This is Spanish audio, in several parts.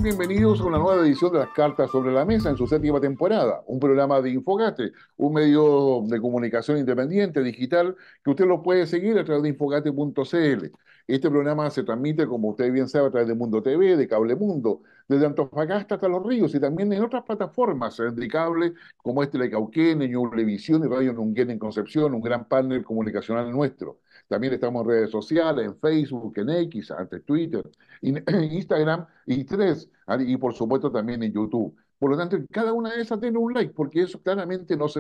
Sean bienvenidos a una nueva edición de las Cartas sobre la Mesa en su séptima temporada, un programa de Infogate, un medio de comunicación independiente, digital, que usted lo puede seguir a través de infogate.cl. Este programa se transmite, como usted bien sabe, a través de Mundo TV, de Cable Mundo, desde Antofagasta hasta Los Ríos y también en otras plataformas de cable como Telecauquén, Ñublevisión y Radio Nunquén en Concepción, un gran panel comunicacional nuestro. También estamos en redes sociales, en Facebook, en X, antes Twitter, Instagram y tres, y por supuesto también en YouTube. Por lo tanto, cada una de esas tiene un like, porque eso claramente nos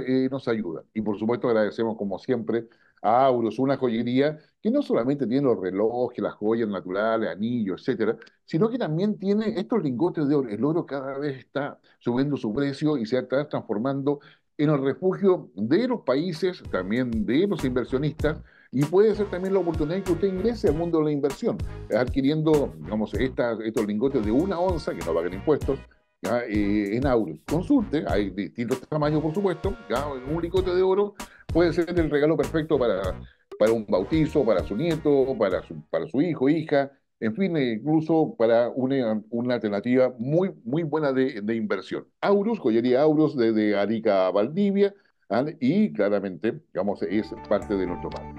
ayuda. Y por supuesto agradecemos como siempre a Auros, una joyería que no solamente tiene los relojes, las joyas naturales, anillos, etcétera, sino que también tiene estos lingotes de oro. El oro cada vez está subiendo su precio y se está transformando en el refugio de los países, también de los inversionistas, y puede ser también la oportunidad en que usted ingrese al mundo de la inversión adquiriendo, digamos, estos lingotes de 1 onza, que no pagan impuestos, ¿ya? En euros. Consulte, hay distintos tamaños, por supuesto, ¿ya? Un lingote de oro puede ser el regalo perfecto para un bautizo, para su nieto, para su hijo, hija, en fin, incluso para una alternativa muy, muy buena de inversión. Aurus, joyería Aurus desde Arica a Valdivia, ¿ah? Y claramente, digamos, es parte de nuestro país.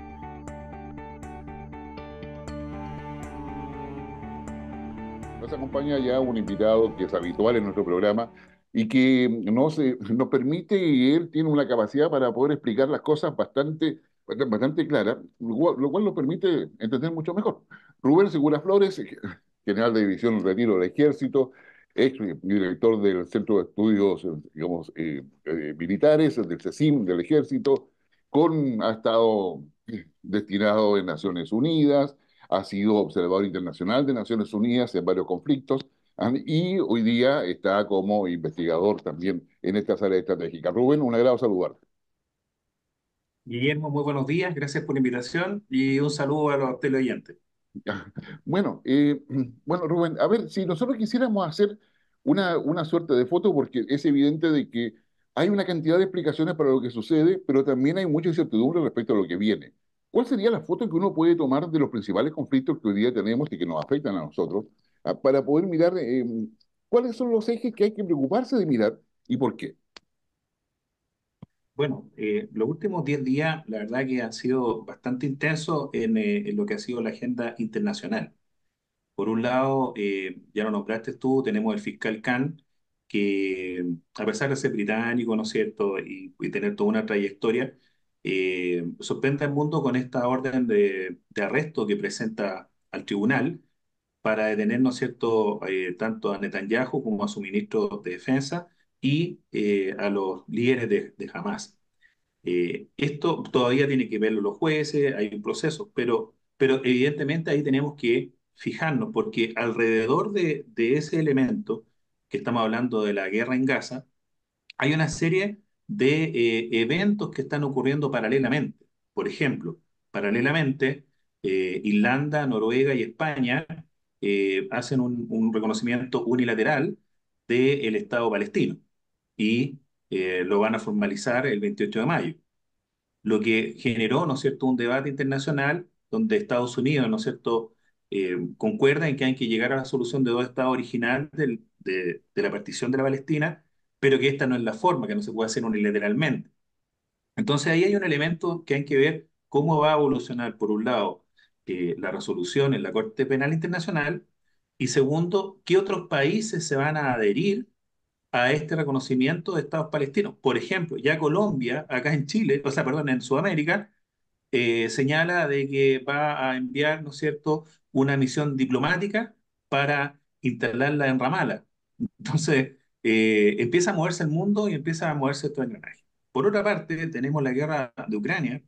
Nos acompaña ya un invitado que es habitual en nuestro programa y que nos permite, y él tiene una capacidad para poder explicar las cosas bastante claras, lo cual nos permite entender mucho mejor. Rubén Segura Flores, general de división en retiro del Ejército, ex director del Centro de Estudios, digamos, militares, del CECIM, del Ejército, ha estado destinado en Naciones Unidas, ha sido observador internacional de Naciones Unidas en varios conflictos y hoy día está como investigador también en estas áreas estratégicas. Rubén, un agrado saludarte. Guillermo, muy buenos días, gracias por la invitación y un saludo a los teleoyentes. Bueno, bueno, Rubén, a ver, si nosotros quisiéramos hacer una suerte de foto, porque es evidente de que hay una cantidad de explicaciones para lo que sucede, pero también hay mucha incertidumbre respecto a lo que viene. ¿Cuál sería la foto que uno puede tomar de los principales conflictos que hoy día tenemos y que nos afectan a nosotros, para poder mirar cuáles son los ejes que hay que preocuparse de mirar y por qué? Bueno, los últimos 10 días, la verdad que han sido bastante intensos en lo que ha sido la agenda internacional. Por un lado, ya lo nombraste tú, tenemos el fiscal Khan, que a pesar de ser británico, ¿no es cierto?, y tener toda una trayectoria, sorprende al mundo con esta orden de arresto que presenta al tribunal para detener, ¿no es cierto?, tanto a Netanyahu como a su ministro de Defensa y a los líderes de Hamas. Esto todavía tiene que verlo los jueces, hay un proceso, pero evidentemente ahí tenemos que fijarnos, porque alrededor de ese elemento, que estamos hablando de la guerra en Gaza, hay una serie de eventos que están ocurriendo paralelamente. Por ejemplo, paralelamente, Irlanda, Noruega y España hacen un reconocimiento unilateral del Estado palestino y lo van a formalizar el 28 de mayo, lo que generó, ¿no es cierto?, un debate internacional donde Estados Unidos, ¿no es cierto?, concuerda en que hay que llegar a la solución de dos estados original de la partición de la Palestina, pero que esta no es la forma, que no se puede hacer unilateralmente. Entonces ahí hay un elemento que hay que ver cómo va a evolucionar, por un lado, la resolución en la Corte Penal Internacional, y segundo, qué otros países se van a adherir a este reconocimiento de estados palestinos. Por ejemplo, ya Colombia, acá en Chile, o sea, perdón, en Sudamérica, señala de que va a enviar, ¿no es cierto?, una misión diplomática para instalarla en Ramala. Entonces, empieza a moverse el mundo y empieza a moverse todo engranaje. Por otra parte, tenemos la guerra de Ucrania,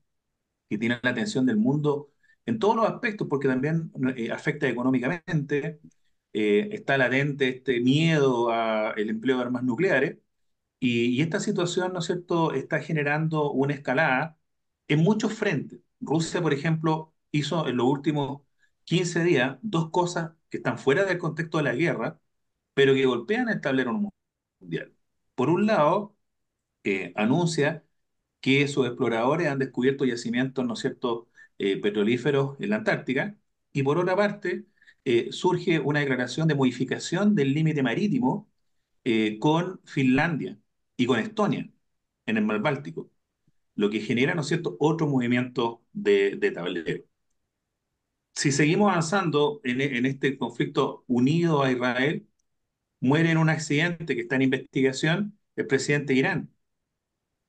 que tiene la atención del mundo en todos los aspectos, porque también afecta económicamente, está latente este miedo al empleo de armas nucleares, y esta situación, ¿no es cierto?, está generando una escalada en muchos frentes. Rusia, por ejemplo, hizo en los últimos 15 días dos cosas que están fuera del contexto de la guerra, pero que golpean el tablero mundial. Por un lado, anuncia que sus exploradores han descubierto yacimientos, ¿no es cierto?, petrolíferos en la Antártica, y por otra parte, surge una declaración de modificación del límite marítimo con Finlandia y con Estonia en el mar Báltico, lo que genera, ¿no es cierto?, otro movimiento de tablero. Si seguimos avanzando en este conflicto unido a Israel, muere en un accidente que está en investigación el presidente de Irán,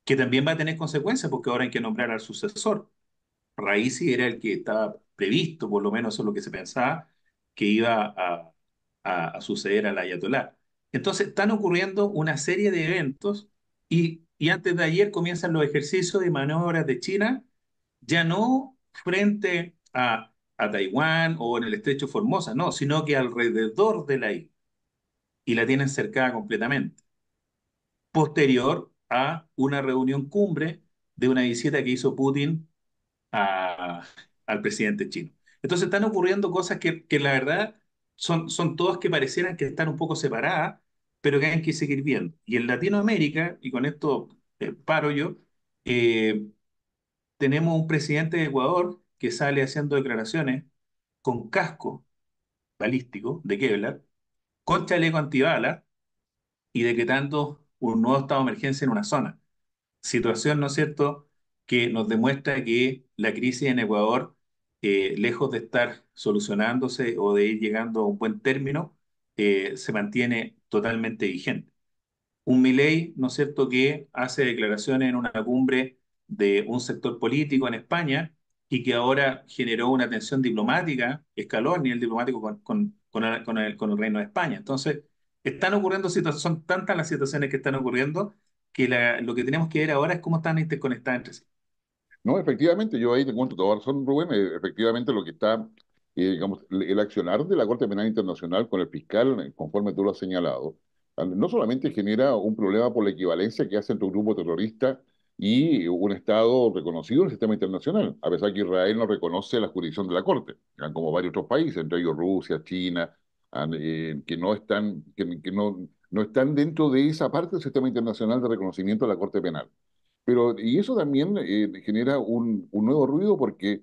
que también va a tener consecuencias porque ahora hay que nombrar al sucesor. Raisi era el que estaba previsto, por lo menos eso es lo que se pensaba, que iba a suceder al ayatolá. Entonces, están ocurriendo una serie de eventos y antes de ayer comienzan los ejercicios y maniobras de China, ya no frente a Taiwán o en el estrecho Formosa, no, sino que alrededor de la isla y la tienen cercada completamente. Posterior a una reunión cumbre de una visita que hizo Putin a- al presidente chino. Entonces están ocurriendo cosas que la verdad son todas que parecieran que están un poco separadas, pero que hay que seguir viendo. Y en Latinoamérica, y con esto paro yo, eh, tenemos un presidente de Ecuador que sale haciendo declaraciones con casco balístico de Kevlar, con chaleco antibalas y decretando un nuevo estado de emergencia en una zona. Situación, ¿no es cierto?, que nos demuestra que la crisis en Ecuador, lejos de estar solucionándose o de ir llegando a un buen término, se mantiene totalmente vigente. Un Milei, ¿no es cierto?, que hace declaraciones en una cumbre de un sector político en España y que ahora generó una tensión diplomática, escaló a nivel diplomático con el Reino de España. Entonces, están ocurriendo situaciones, son tantas las situaciones que están ocurriendo que lo que tenemos que ver ahora es cómo están interconectadas entre sí. No, efectivamente, yo ahí te cuento toda razón, Rubén. Efectivamente, lo que está, digamos, el accionar de la Corte Penal Internacional con el fiscal, conforme tú lo has señalado, no solamente genera un problema por la equivalencia que hace entre un grupo terrorista y un Estado reconocido en el sistema internacional, a pesar que Israel no reconoce la jurisdicción de la Corte, como varios otros países, entre ellos Rusia, China, que no están, que no están dentro de esa parte del sistema internacional de reconocimiento de la Corte Penal. Pero, y eso también genera un nuevo ruido porque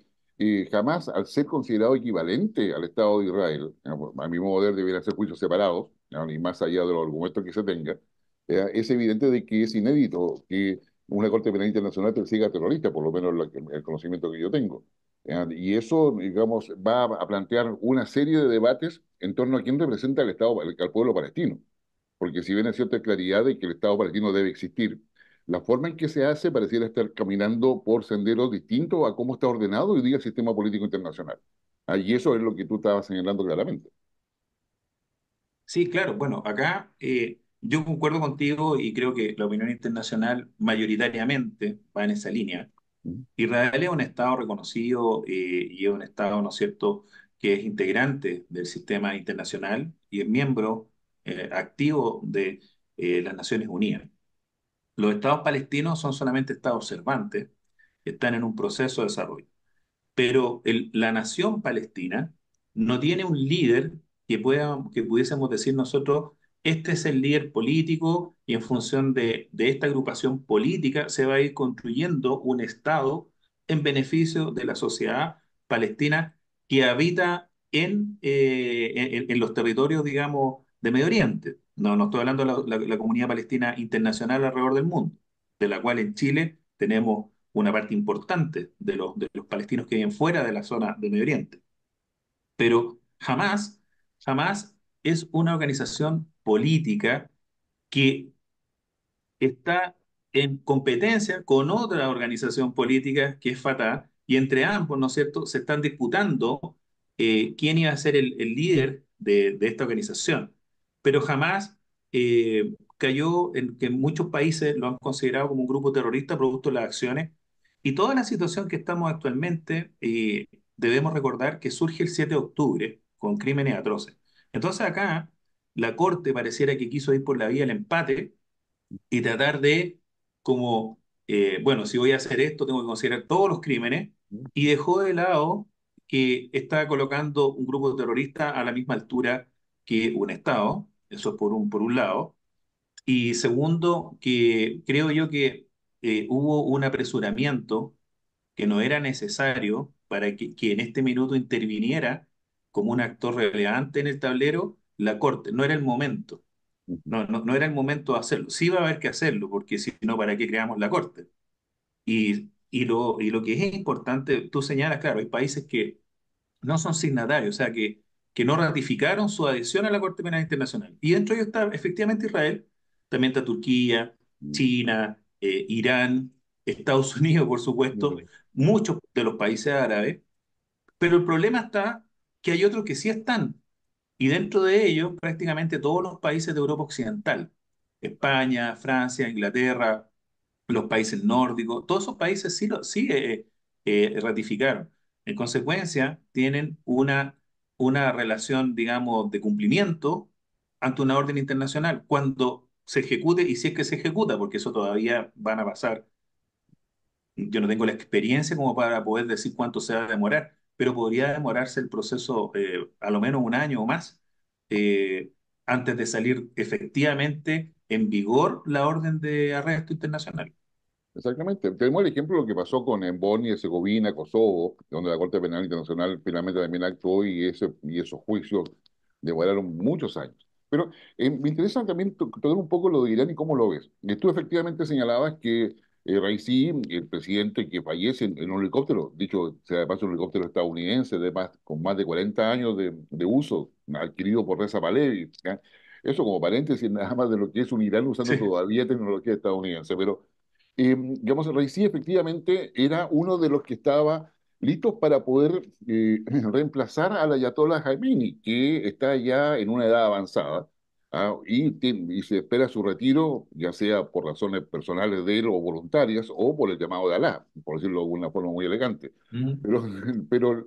jamás, al ser considerado equivalente al Estado de Israel, digamos, a mi modo de ver, deberían ser juicios separados, ¿no? Y más allá de los argumentos que se tenga, es evidente de que es inédito que una Corte Penal Internacional persiga a terroristas, por lo menos el conocimiento que yo tengo. Y eso, digamos, va a plantear una serie de debates en torno a quién representa al Estado, al pueblo palestino, porque si bien hay cierta claridad de que el Estado palestino debe existir, la forma en que se hace pareciera estar caminando por senderos distintos a cómo está ordenado hoy día el sistema político internacional. Y eso es lo que tú estabas señalando claramente. Sí, claro. Bueno, acá yo concuerdo contigo y creo que la opinión internacional mayoritariamente va en esa línea. ¿Mm? Israel es un Estado reconocido y es un Estado, ¿no es cierto?, que es integrante del sistema internacional y es miembro activo de las Naciones Unidas. Los Estados palestinos son solamente Estados observantes, que están en un proceso de desarrollo, pero la nación palestina no tiene un líder que pudiésemos decir nosotros, este es el líder político y en función de esta agrupación política se va a ir construyendo un Estado en beneficio de la sociedad palestina que habita en los territorios, digamos, de Medio Oriente. No, no estoy hablando de la comunidad palestina internacional alrededor del mundo, de la cual en Chile tenemos una parte importante de los palestinos que viven fuera de la zona de Medio Oriente. Pero jamás es una organización política que está en competencia con otra organización política que es Fatah, y entre ambos, ¿no es cierto?, se están disputando quién iba a ser el líder de esta organización. Pero jamás cayó en que muchos países lo han considerado como un grupo terrorista producto de las acciones. Y toda la situación que estamos actualmente, debemos recordar que surge el 7 de octubre con crímenes atroces. Entonces acá la Corte pareciera que quiso ir por la vía del empate y tratar de, como, bueno, si voy a hacer esto, tengo que considerar todos los crímenes, y dejó de lado que está colocando un grupo terrorista a la misma altura que un Estado, eso es por un lado, y segundo, que creo yo que hubo un apresuramiento que no era necesario para que en este minuto interviniera como un actor relevante en el tablero la Corte. No era el momento. Ujú. No era el momento de hacerlo. Sí va a haber que hacerlo, porque si no, ¿para qué creamos la Corte? Y lo que es importante, tú señalas, claro, hay países que no son signatarios, o sea, que no ratificaron su adhesión a la Corte Penal Internacional. Y dentro de ellos está efectivamente Israel, también está Turquía, China, Irán, Estados Unidos, por supuesto, Ujú. muchos de los países árabes, pero el problema está que hay otros que sí están, y dentro de ellos prácticamente todos los países de Europa Occidental, España, Francia, Inglaterra, los países nórdicos, todos esos países sí ratificaron. En consecuencia, tienen una relación, digamos, de cumplimiento ante una orden internacional. Cuando se ejecute, y si es que se ejecuta, porque eso todavía van a pasar, yo no tengo la experiencia como para poder decir cuánto se va a demorar, pero podría demorarse el proceso a lo menos un año o más eh, antes de salir efectivamente en vigor la orden de arresto internacional. Exactamente. Tenemos el ejemplo de lo que pasó con en Bosnia y Herzegovina, Kosovo, donde la Corte Penal Internacional finalmente también actuó y esos juicios demoraron muchos años. Pero me interesa también tocar un poco lo de Irán y cómo lo ves. Tú efectivamente señalabas que Raisi, el presidente que fallece en un helicóptero, dicho sea de paso, un helicóptero estadounidense con más de 40 años de uso, adquirido por Reza Pahlavi, ¿ya? Eso como paréntesis, nada más de lo que es un Irán usando Sí. todavía tecnología estadounidense, pero digamos, Raisi efectivamente era uno de los que estaba listos para poder reemplazar al Ayatollah Khamenei, que está ya en una edad avanzada, y se espera su retiro, ya sea por razones personales de él o voluntarias, o por el llamado de Alá, por decirlo de alguna forma muy elegante. Mm. Pero, pero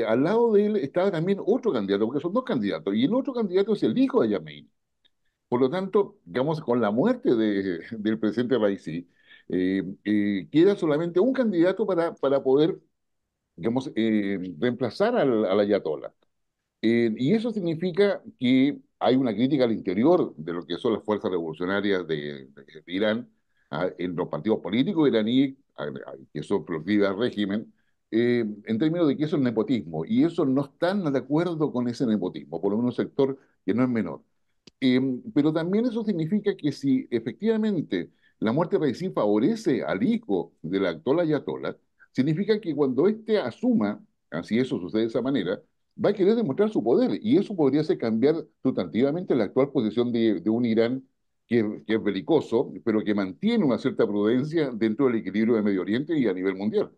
al lado de él estaba también otro candidato, porque son dos candidatos, y el otro candidato es el hijo de Khamenei. Por lo tanto, digamos, con la muerte del presidente Raisi, queda solamente un candidato para poder, digamos, reemplazar al ayatollah. Y eso significa que hay una crítica al interior de lo que son las fuerzas revolucionarias de Irán, en los partidos políticos iraníes, que son proclives al régimen, en términos de que eso es nepotismo. Y eso no están de acuerdo con ese nepotismo, por lo menos un sector que no es menor. Pero también eso significa que si efectivamente la muerte de Raisi favorece al hijo del actual ayatollah, significa que cuando éste asuma, así eso sucede de esa manera, va a querer demostrar su poder y eso podría hacer cambiar sustantivamente la actual posición de un Irán que es belicoso, pero que mantiene una cierta prudencia dentro del equilibrio de Medio Oriente y a nivel mundial.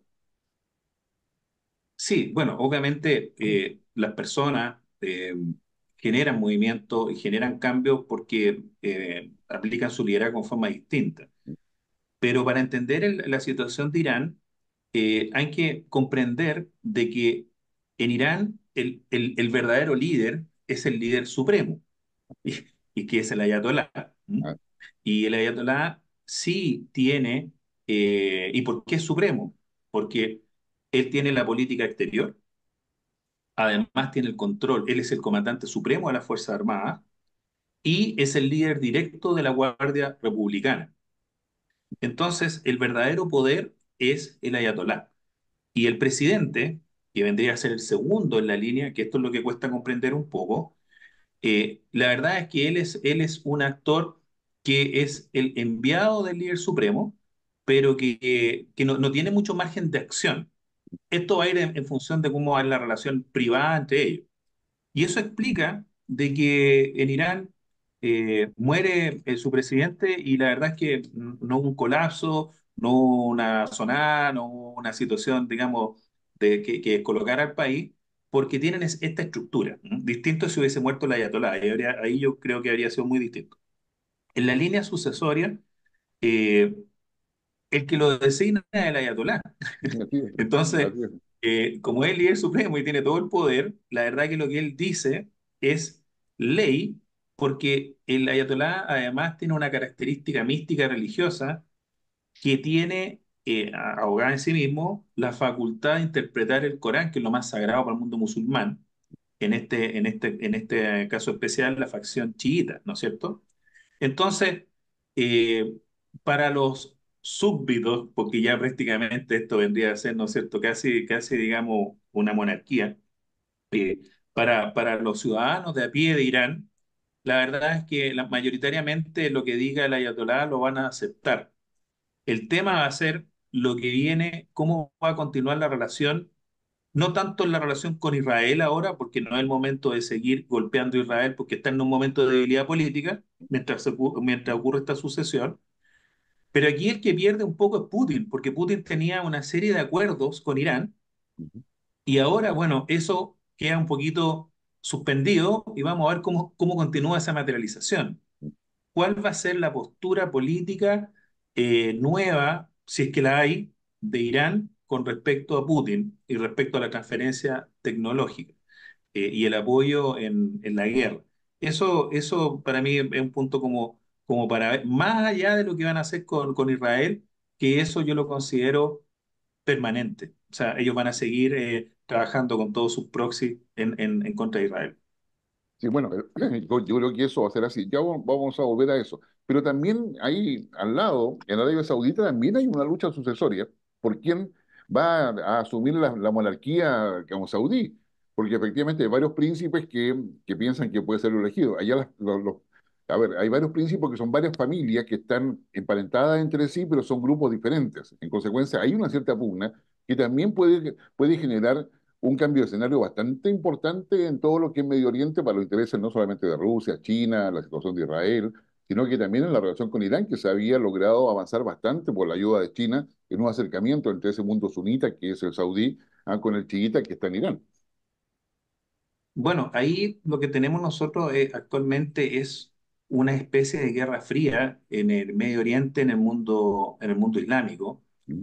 Sí, bueno, obviamente las personas generan movimiento y generan cambios porque aplican su liderazgo en forma distinta. Pero para entender la situación de Irán, hay que comprender de que en Irán el verdadero líder es el líder supremo y, y que es el ayatolá. ¿M? Ah, Y el ayatolá sí tiene, ¿y por qué es supremo? Porque él tiene la política exterior, además tiene el control, él es el comandante supremo de las Fuerzas Armadas y es el líder directo de la Guardia Republicana. Entonces, el verdadero poder es el ayatolá. Y el presidente, que vendría a ser el segundo en la línea, que esto es lo que cuesta comprender un poco, la verdad es que él es un actor que es el enviado del líder supremo, pero que no tiene mucho margen de acción. Esto va a ir en función de cómo va a ir la relación privada entre ellos. Y eso explica de que en Irán muere su presidente y la verdad es que no hubo un colapso, no hubo una sonada, no hubo una situación, digamos, que descolocara al país, porque tienen esta estructura. Distinto si hubiese muerto el ayatolá, ahí yo creo que habría sido muy distinto. En la línea sucesoria, eh, el que lo designa es el ayatolá. así es, Entonces, así es. como es el líder supremo y tiene todo el poder, la verdad que lo que él dice es ley, porque el ayatolá además tiene una característica mística religiosa que tiene, ahogada en sí mismo, la facultad de interpretar el Corán, que es lo más sagrado para el mundo musulmán, en este caso especial, la facción chiita, ¿no es cierto? Entonces, eh, para los súbditos, porque ya prácticamente esto vendría a ser, ¿no es cierto?, casi, casi, digamos, una monarquía, para los ciudadanos de a pie de Irán, la verdad es que mayoritariamente lo que diga el ayatolá lo van a aceptar. El tema va a ser lo que viene, cómo va a continuar la relación, no tanto en la relación con Israel ahora, porque no es el momento de seguir golpeando a Israel, porque está en un momento de debilidad política, mientras ocurre esta sucesión. Pero aquí el que pierde un poco es Putin, porque Putin tenía una serie de acuerdos con Irán Ujú. y ahora, bueno, eso queda un poquito suspendido y vamos a ver cómo continúa esa materialización. ¿Cuál va a ser la postura política nueva, si es que la hay, de Irán con respecto a Putin y respecto a la transferencia tecnológica y el apoyo en la guerra? Eso para mí es un punto como para ver, más allá de lo que van a hacer con Israel, que eso yo lo considero permanente. O sea, ellos van a seguir trabajando con todos sus proxies en contra de Israel. Sí, bueno, yo creo que eso va a ser así. Ya vamos a volver a eso. Pero también ahí al lado, en Arabia Saudita, también hay una lucha sucesoria por quién va a asumir la monarquía como saudí. Porque efectivamente hay varios príncipes que piensan que puede ser elegido. Allá a ver, hay varios príncipes que son varias familias que están emparentadas entre sí, pero son grupos diferentes. En consecuencia, hay una cierta pugna que también puede generar un cambio de escenario bastante importante en todo lo que es Medio Oriente para los intereses no solamente de Rusia, China, la situación de Israel, sino que también en la relación con Irán, que se había logrado avanzar bastante por la ayuda de China en un acercamiento entre ese mundo sunita, que es el saudí, con el chiita, que está en Irán. Bueno, ahí lo que tenemos nosotros actualmente es una especie de guerra fría en el Medio Oriente, en el mundo islámico, ¿Mm?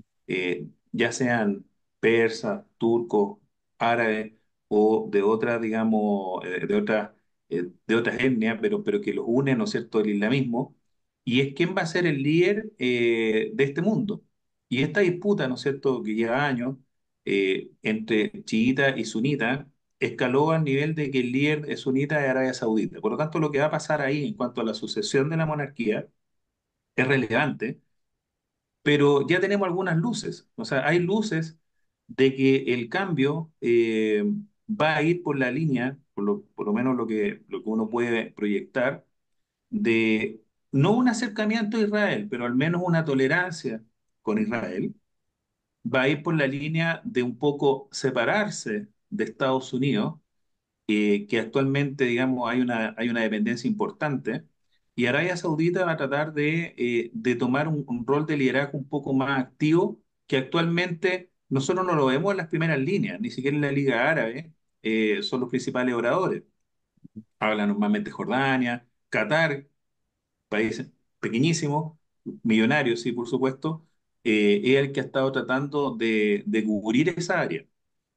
ya sean persas, turcos, árabes o de otras, digamos, de otras etnias, pero que los une, ¿no es cierto?, el islamismo, y es quién va a ser el líder de este mundo. Y esta disputa, ¿no es cierto?, que lleva años entre chiita y sunita, escaló al nivel de que el líder es sunita de Arabia Saudita. Por lo tanto, lo que va a pasar ahí en cuanto a la sucesión de la monarquía es relevante, pero ya tenemos algunas luces. O sea, hay luces de que el cambio va a ir por la línea, por lo menos lo que uno puede proyectar, de no un acercamiento a Israel, pero al menos una tolerancia con Israel. Va a ir por la línea de un poco separarse de Estados Unidos, que actualmente, digamos, hay una dependencia importante, y Arabia Saudita va a tratar de tomar un rol de liderazgo un poco más activo, que actualmente nosotros no lo vemos en las primeras líneas, ni siquiera en la Liga Árabe, son los principales oradores. Hablan normalmente Jordania, Qatar, país pequeñísimo, millonario, sí, por supuesto, es el que ha estado tratando de cubrir esa área.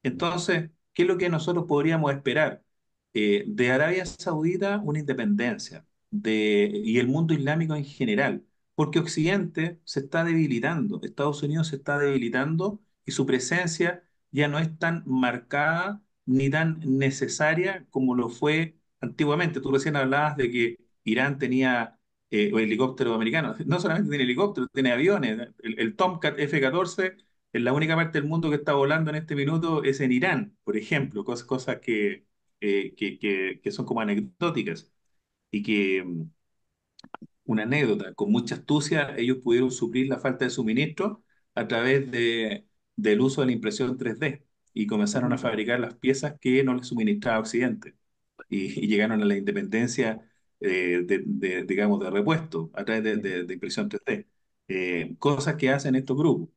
Entonces, ¿qué es lo que nosotros podríamos esperar? De Arabia Saudita, una independencia, y el mundo islámico en general, porque Occidente se está debilitando, Estados Unidos se está debilitando y su presencia ya no es tan marcada ni tan necesaria como lo fue antiguamente. Tú recién hablabas de que Irán tenía helicópteros americanos. No solamente tiene helicópteros, tiene aviones. El Tomcat F-14 en la única parte del mundo que está volando en este minuto es en Irán, por ejemplo, cosas que son como anecdóticas y que una anécdota, con mucha astucia ellos pudieron suplir la falta de suministro a través del uso de la impresión 3D y comenzaron a fabricar las piezas que no les suministraba Occidente y llegaron a la independencia digamos, de repuesto a través de impresión 3D. Cosas que hacen estos grupos.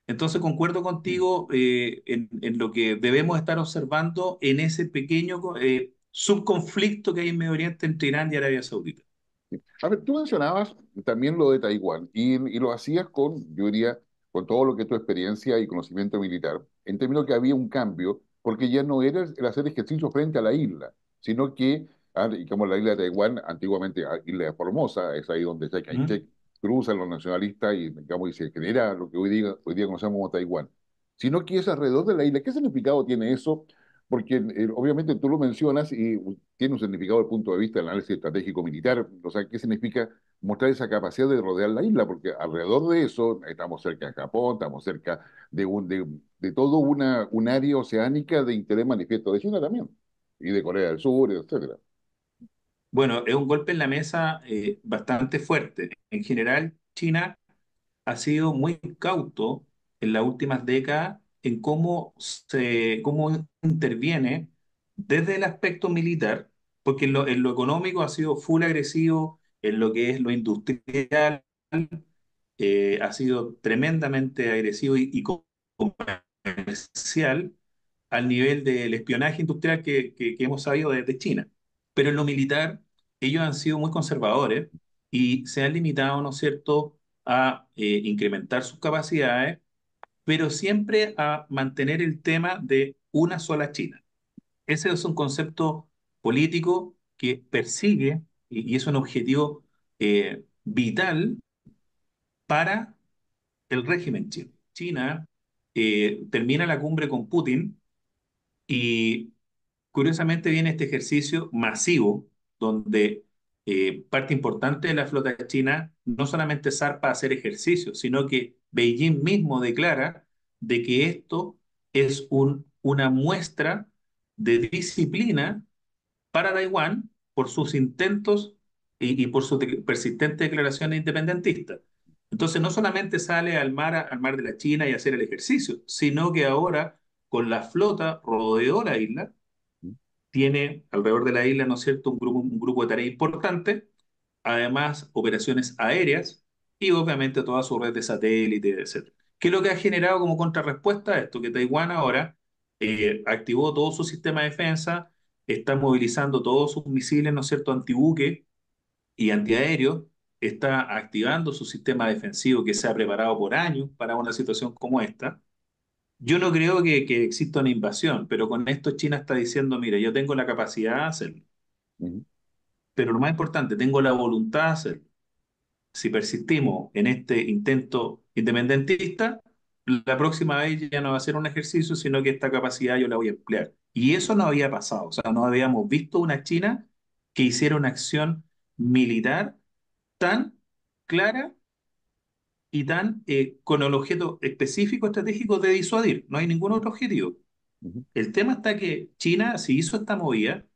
Entonces concuerdo contigo en lo que debemos estar observando en ese pequeño subconflicto que hay en Medio Oriente entre Irán y Arabia Saudita. A ver, tú mencionabas también lo de Taiwán y lo hacías yo diría, con todo lo que es tu experiencia y conocimiento militar, en términos que había un cambio, porque ya no era el hacer ejercicio frente a la isla, sino que, y como la isla de Taiwán, antiguamente isla de Formosa, es ahí donde Chiang ¿Mm? Kai-shek cruzan los nacionalistas y, digamos, y se genera lo que hoy día conocemos como Taiwán, sino que es alrededor de la isla. ¿Qué significado tiene eso? Porque obviamente tú lo mencionas y tiene un significado desde el punto de vista del análisis estratégico militar. O sea, ¿qué significa mostrar esa capacidad de rodear la isla? Porque alrededor de eso estamos cerca de Japón, estamos cerca de todo un área oceánica de interés manifiesto de China también. y de Corea del Sur, etcétera. Bueno, es un golpe en la mesa bastante fuerte. En general, China ha sido muy cauto en las últimas décadas en cómo interviene desde el aspecto militar, porque en lo económico ha sido full agresivo, en lo que es lo industrial ha sido tremendamente agresivo y comercial al nivel del espionaje industrial que hemos sabido desde China. Pero en lo militar, ellos han sido muy conservadores y se han limitado, ¿no es cierto?, a incrementar sus capacidades, pero siempre a mantener el tema de una sola China. Ese es un concepto político que persigue y es un objetivo vital para el régimen chino. China termina la cumbre con Putin y curiosamente viene este ejercicio masivo donde parte importante de la flota china no solamente zarpa a hacer ejercicio, sino que Beijing mismo declara de que esto es una muestra de disciplina para Taiwán por sus intentos y por sus persistentes declaraciones independentistas. Entonces no solamente sale al mar de la China y a hacer el ejercicio, sino que ahora con la flota rodeó la isla, tiene alrededor de la isla, ¿no es cierto?, un grupo de tareas importante, además operaciones aéreas y obviamente toda su red de satélites, etcétera. ¿Qué es lo que ha generado como contrarrespuesta a esto? Que Taiwán ahora activó todo su sistema de defensa, está movilizando todos sus misiles, ¿no es cierto?, antibuque y antiaéreos, está activando su sistema defensivo que se ha preparado por años para una situación como esta. Yo no creo que exista una invasión, pero con esto China está diciendo, mire, yo tengo la capacidad de hacerlo, Ujú, pero lo más importante, tengo la voluntad de hacerlo. Si persistimos en este intento independentista, la próxima vez ya no va a ser un ejercicio, sino que esta capacidad yo la voy a emplear. Y eso no había pasado, o sea, no habíamos visto una China que hiciera una acción militar tan clara y tan con el objeto específico estratégico de disuadir. No hay ningún ujú, otro objetivo. ujú, El tema está que China, si hizo esta movida,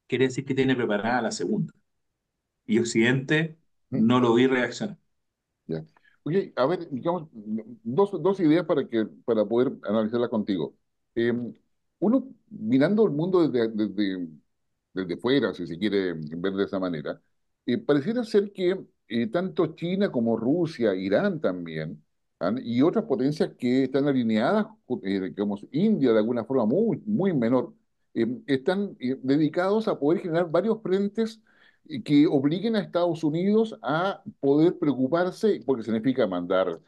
quiere decir que tiene preparada la segunda. Y Occidente ujú. no lo vi reaccionar. Ya. Oye, a ver, digamos, dos ideas para poder analizarla contigo. Eh, Uno, mirando el mundo desde fuera, si se quiere ver de esa manera, pareciera ser que tanto China como Rusia, Irán también, y otras potencias que están alineadas, digamos, India de alguna forma muy menor, están dedicados a poder generar varios frentes que obliguen a Estados Unidos a poder preocuparse, porque significa mandar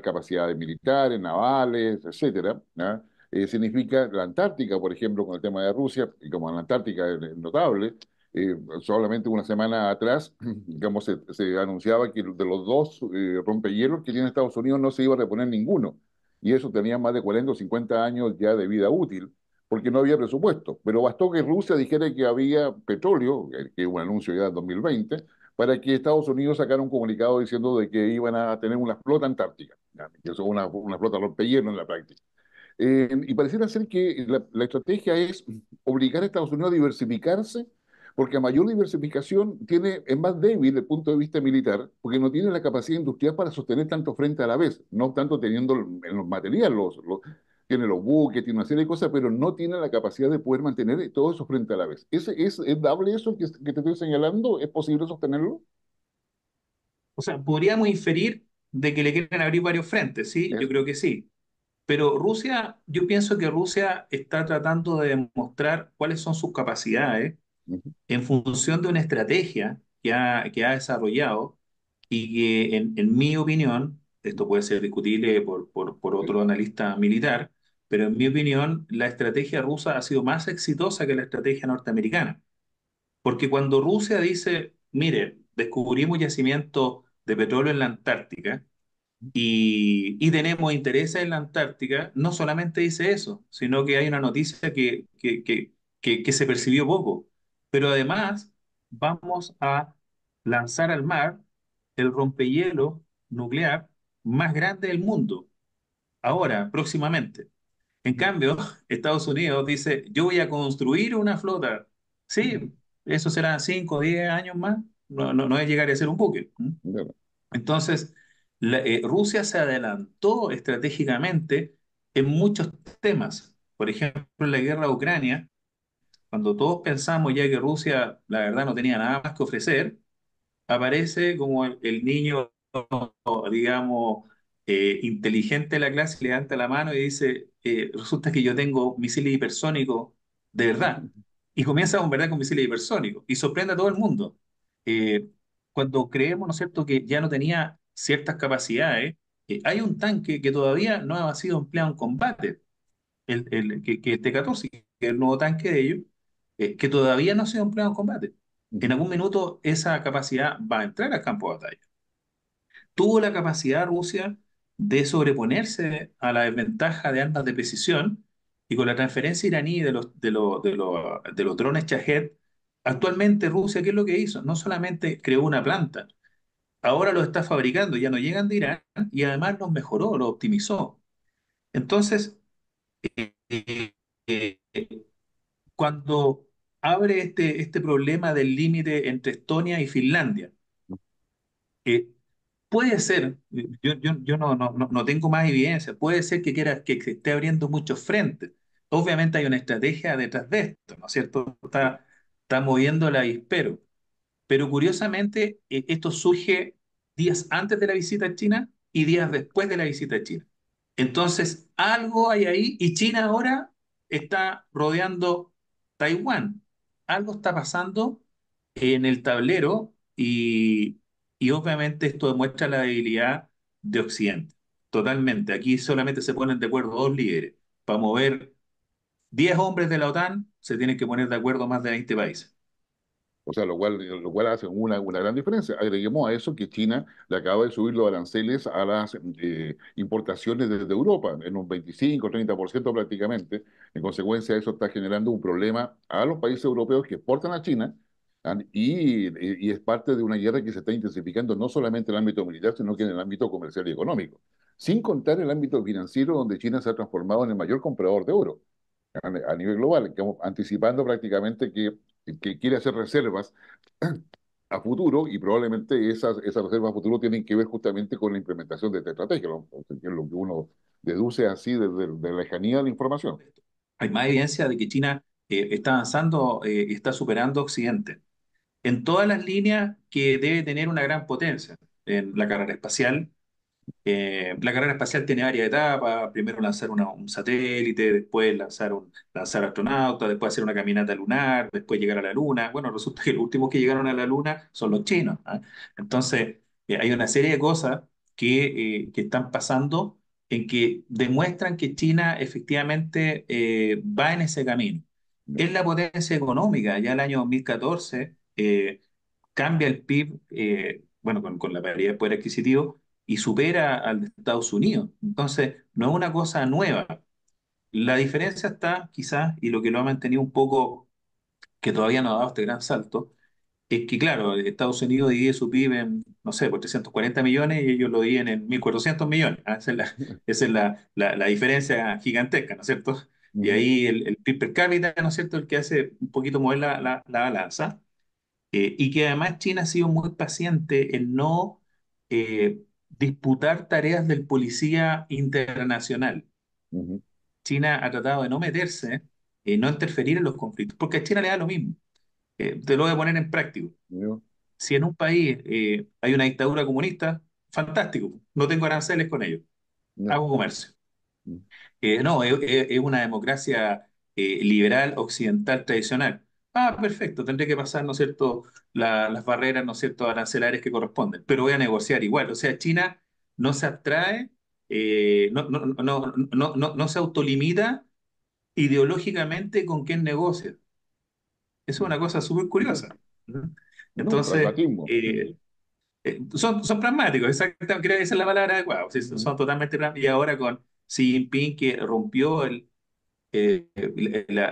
capacidades militares, navales, etcétera, ¿ya? Significa la Antártica, por ejemplo, con el tema de Rusia, y como la Antártica es notable, solamente una semana atrás, digamos, se anunciaba que de los dos rompehielos que tiene Estados Unidos no se iba a reponer ninguno, y eso tenía más de 40 o 50 años ya de vida útil, porque no había presupuesto. Pero bastó que Rusia dijera que había petróleo, que es un anuncio ya del 2020, para que Estados Unidos sacara un comunicado diciendo de que iban a tener una flota antártica, ¿ya? Que eso es una flota rompehielo en la práctica. Y pareciera ser que la estrategia es obligar a Estados Unidos a diversificarse, porque a mayor diversificación es más débil desde el punto de vista militar, porque no tiene la capacidad industrial para sostener tanto frente a la vez, no tanto teniendo en los materiales, tiene los buques, tiene una serie de cosas, pero no tiene la capacidad de poder mantener todo eso frente a la vez. ¿Es dable eso que te estoy señalando? ¿Es posible sostenerlo? O sea, podríamos inferir de que le quieren abrir varios frentes, ¿sí? Yo Eso. creo que sí. Pero Rusia, yo pienso que Rusia está tratando de demostrar cuáles son sus capacidades Ujú, en función de una estrategia que ha desarrollado y que, en mi opinión, esto puede ser discutible por sí, otro analista militar, pero en mi opinión, la estrategia rusa ha sido más exitosa que la estrategia norteamericana. Porque cuando Rusia dice, mire, descubrimos yacimientos de petróleo en la Antártica, y tenemos intereses en la Antártica, no solamente dice eso, sino que hay una noticia que se percibió poco. Pero además vamos a lanzar al mar el rompehielo nuclear más grande del mundo, ahora, próximamente. En cambio, Estados Unidos dice, yo voy a construir una flota. Sí, eso será 5 o 10 años más. No es llegar a ser un buque. ¿M? Claro. Entonces, Rusia se adelantó estratégicamente en muchos temas. Por ejemplo, en la guerra de Ucrania, cuando todos pensamos ya que Rusia, la verdad, no tenía nada más que ofrecer, aparece como el niño, digamos, inteligente de la clase, levanta la mano y dice, resulta que yo tengo misiles hipersónicos de verdad. Y comienza a bombardear con misiles hipersónicos y sorprende a todo el mundo. Eh, Cuando creemos, ¿no es cierto?, que ya no tenía ciertas capacidades, hay un tanque que todavía no ha sido empleado en combate, que el T-14, que es el nuevo tanque de ellos, que todavía no ha sido empleado en combate. En Ujú. algún minuto esa capacidad va a entrar al campo de batalla. Tuvo la capacidad Rusia de sobreponerse a la desventaja de armas de precisión y con la transferencia iraní de los drones Shahed, actualmente Rusia, ¿qué es lo que hizo? No solamente creó una planta, ahora los está fabricando, ya no llegan de Irán y además los mejoró, los optimizó. Entonces, eh, eh, cuando abre este problema del límite entre Estonia y Finlandia, eh, puede ser, yo no tengo más evidencia, puede ser que quiera que se esté abriendo muchos frentes. Obviamente hay una estrategia detrás de esto, ¿no es cierto? Está moviendo el avispero. Pero curiosamente, esto surge días antes de la visita a China y días después de la visita a China. Entonces, algo hay ahí y China ahora está rodeando Taiwán. Algo está pasando en el tablero y obviamente esto demuestra la debilidad de Occidente. Totalmente. Aquí solamente se ponen de acuerdo dos líderes. Para mover 10 hombres de la OTAN, se tienen que poner de acuerdo más de 20 países. O sea, lo cual hace una gran diferencia. Agreguemos a eso que China le acaba de subir los aranceles a las importaciones desde Europa en un 25-30% prácticamente. En consecuencia, eso está generando un problema a los países europeos que exportan a China, y es parte de una guerra que se está intensificando no solamente en el ámbito militar, sino que en el ámbito comercial y económico. Sin contar el ámbito financiero, donde China se ha transformado en el mayor comprador de oro a nivel global, anticipando prácticamente que quiere hacer reservas a futuro, y probablemente esas reservas a futuro tienen que ver justamente con la implementación de esta estrategia, que es lo que uno deduce así desde la lejanía de la información. Hay más evidencia de que China está avanzando y está superando a Occidente en todas las líneas que debe tener una gran potencia. En la carrera espacial, la carrera espacial tiene varias etapas: primero lanzar un satélite, después lanzar astronautas, después hacer una caminata lunar, después llegar a la Luna. Bueno, resulta que los últimos que llegaron a la Luna son los chinos, ¿ah? Entonces, hay una serie de cosas que están pasando en que demuestran que China efectivamente va en ese camino. ¿No? Es la potencia económica. Ya el año 2014 cambia el PIB, bueno, con la paridad de poder adquisitivo, y supera al de Estados Unidos. Entonces, no es una cosa nueva. La diferencia está quizás, y lo que lo ha mantenido un poco, que todavía no ha dado este gran salto, es que, claro, Estados Unidos divide su PIB en, no sé, por 340 millones y ellos lo dividen en 1.400 millones. ¿Ah? Esa es la diferencia gigantesca, ¿no es cierto? Y Ujú, ahí el PIB per cápita, ¿no es cierto?, el que hace un poquito mover la balanza. Y que además China ha sido muy paciente en no disputar tareas del policía internacional. ujú. China ha tratado de no meterse, no interferir en los conflictos, porque a China le da lo mismo. Te lo voy a poner en práctico. ¿No? Si en un país hay una dictadura comunista, fantástico, no tengo aranceles con ellos, ¿No? hago comercio. ¿No? No, es una democracia liberal occidental tradicional. Ah, perfecto, tendré que pasar, ¿no es cierto?, las barreras, ¿no es cierto?, arancelarias que corresponden, pero voy a negociar igual. O sea, China no se abstrae, no se autolimita ideológicamente con quién negocia. Eso es una cosa súper curiosa. ¿No? No, Entonces, pragmatismo. son pragmáticos, exactamente, creo que esa es la palabra adecuada. O sea, Ujú. son totalmente pragmáticos. Y ahora con Xi Jinping, que rompió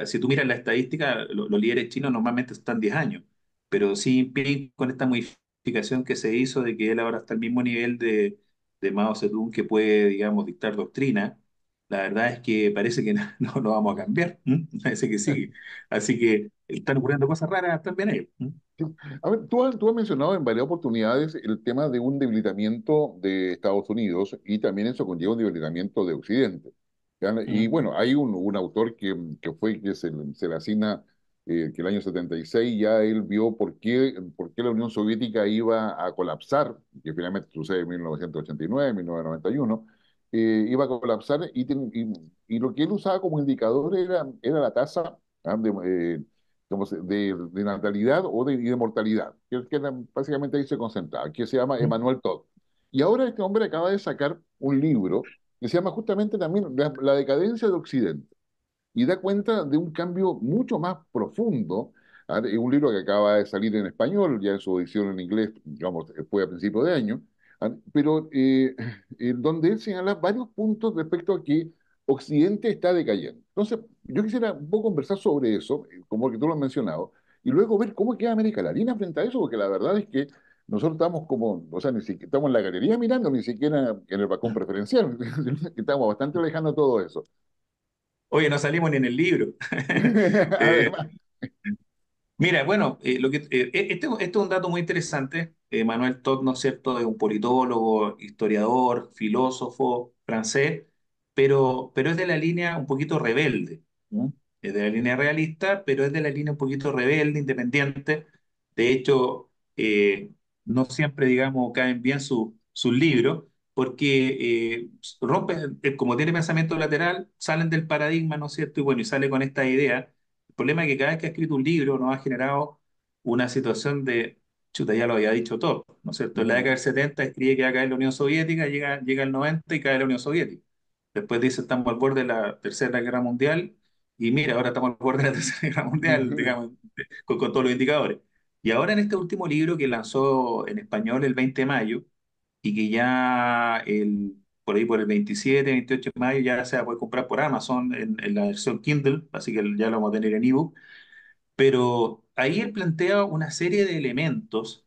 si tú miras la estadística, los líderes chinos normalmente están 10 años, pero Xi Jinping, con esta modificación que se hizo de que él ahora está al mismo nivel de Mao Zedong, que puede, digamos, dictar doctrina, la verdad es que parece que no vamos a cambiar. ¿M? Parece que sigue. Así que están ocurriendo cosas raras también ahí. ¿M? Sí. A ver, tú has mencionado en varias oportunidades el tema de un debilitamiento de Estados Unidos y también eso conlleva un debilitamiento de Occidente. ¿Ya? Y ¿M? bueno, hay un autor que se le asigna que el año 76 ya él vio por qué la Unión Soviética iba a colapsar, que finalmente sucede en 1989, 1991, iba a colapsar y lo que él usaba como indicador era la tasa, ¿ah? de natalidad y de mortalidad, básicamente ahí se concentraba, que se llama ¿M? Emmanuel Todd. Y ahora este hombre acaba de sacar un libro que se llama justamente también La decadencia de Occidente y da cuenta de un cambio mucho más profundo. Es un libro que acaba de salir en español, ya en su edición en inglés, digamos, fue a principio de año, pero donde él señala varios puntos respecto a que Occidente está decayendo. Entonces, yo quisiera un poco conversar sobre eso, como que tú lo has mencionado, y luego ver cómo queda América Latina frente a eso, porque la verdad es que nosotros estamos como, o sea, ni siquiera estamos en la galería mirando, ni siquiera en el balcón preferencial, estamos bastante alejando todo eso. Oye, no salimos ni en el libro. Eh, Además, Mira, bueno, este es un dato muy interesante. Manuel Todd, ¿no es cierto?, es un politólogo, historiador, filósofo francés, pero es de la línea un poquito rebelde, ¿no? Es de la línea realista, pero es de la línea un poquito rebelde, independiente. De hecho, no siempre, digamos, caen bien sus libros, porque rompen, como tiene pensamiento lateral, salen del paradigma, ¿no es cierto? Y bueno, y sale con esta idea. El problema es que cada vez que ha escrito un libro nos ha generado una situación de, chuta, ya lo había dicho todo, ¿no es cierto? En la década del 70 escribe que va a caer la Unión Soviética, llega el 90 y cae la Unión Soviética. Después dice estamos al borde de la Tercera Guerra Mundial y mira, ahora estamos al borde de la Tercera Guerra Mundial, digamos, con todos los indicadores. Y ahora en este último libro que lanzó en español el 20 de mayo y que ya por ahí por el 27, 28 de mayo ya se va a poder comprar por Amazon en la versión Kindle, así que ya lo vamos a tener en ebook, pero ahí él plantea una serie de elementos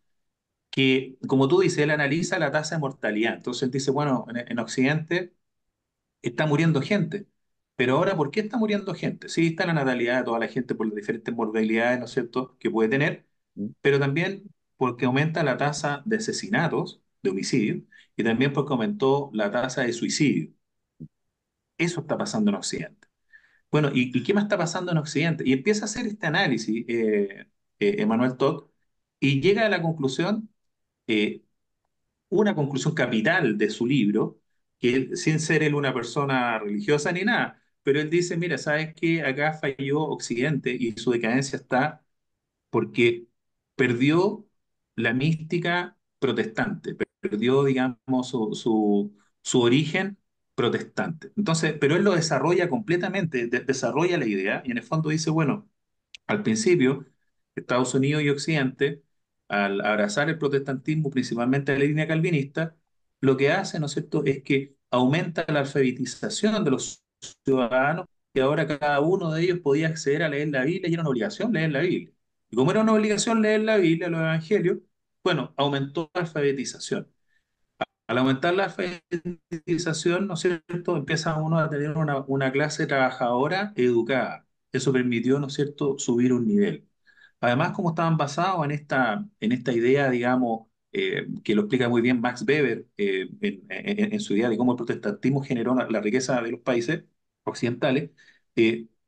que, como tú dices, él analiza la tasa de mortalidad. Entonces él dice, bueno, en Occidente está muriendo gente, pero ahora, ¿por qué está muriendo gente? Sí, está la natalidad de toda la gente por las diferentes morbilidades, ¿no es cierto?, que puede tener, pero también porque aumenta la tasa de asesinatos, de homicidios, y también porque aumentó la tasa de suicidio. Eso está pasando en Occidente. Bueno, ¿y qué más está pasando en Occidente? Y empieza a hacer este análisis, Emmanuel Todd, y llega a la conclusión, eh, una conclusión capital de su libro, que sin ser él una persona religiosa ni nada, pero él dice, mira, ¿sabes qué? Acá falló Occidente y su decadencia está porque perdió la mística protestante, perdió, digamos, su origen protestante. Entonces, pero él lo desarrolla completamente, desarrolla la idea y en el fondo dice, bueno, al principio, Estados Unidos y Occidente, al abrazar el protestantismo, principalmente la línea calvinista, lo que hace, ¿no es cierto?, es que aumenta la alfabetización de los ciudadanos y ahora cada uno de ellos podía acceder a leer la Biblia y era una obligación leer la Biblia. Y como era una obligación leer la Biblia, los evangelios, bueno, aumentó la alfabetización. Al aumentar la alfabetización, ¿no es cierto?, empieza uno a tener una clase trabajadora educada. Eso permitió, ¿no es cierto?, subir un nivel. Además, como estaban basados en esta idea, digamos, que lo explica muy bien Max Weber en su idea de cómo el protestantismo generó la riqueza de los países occidentales,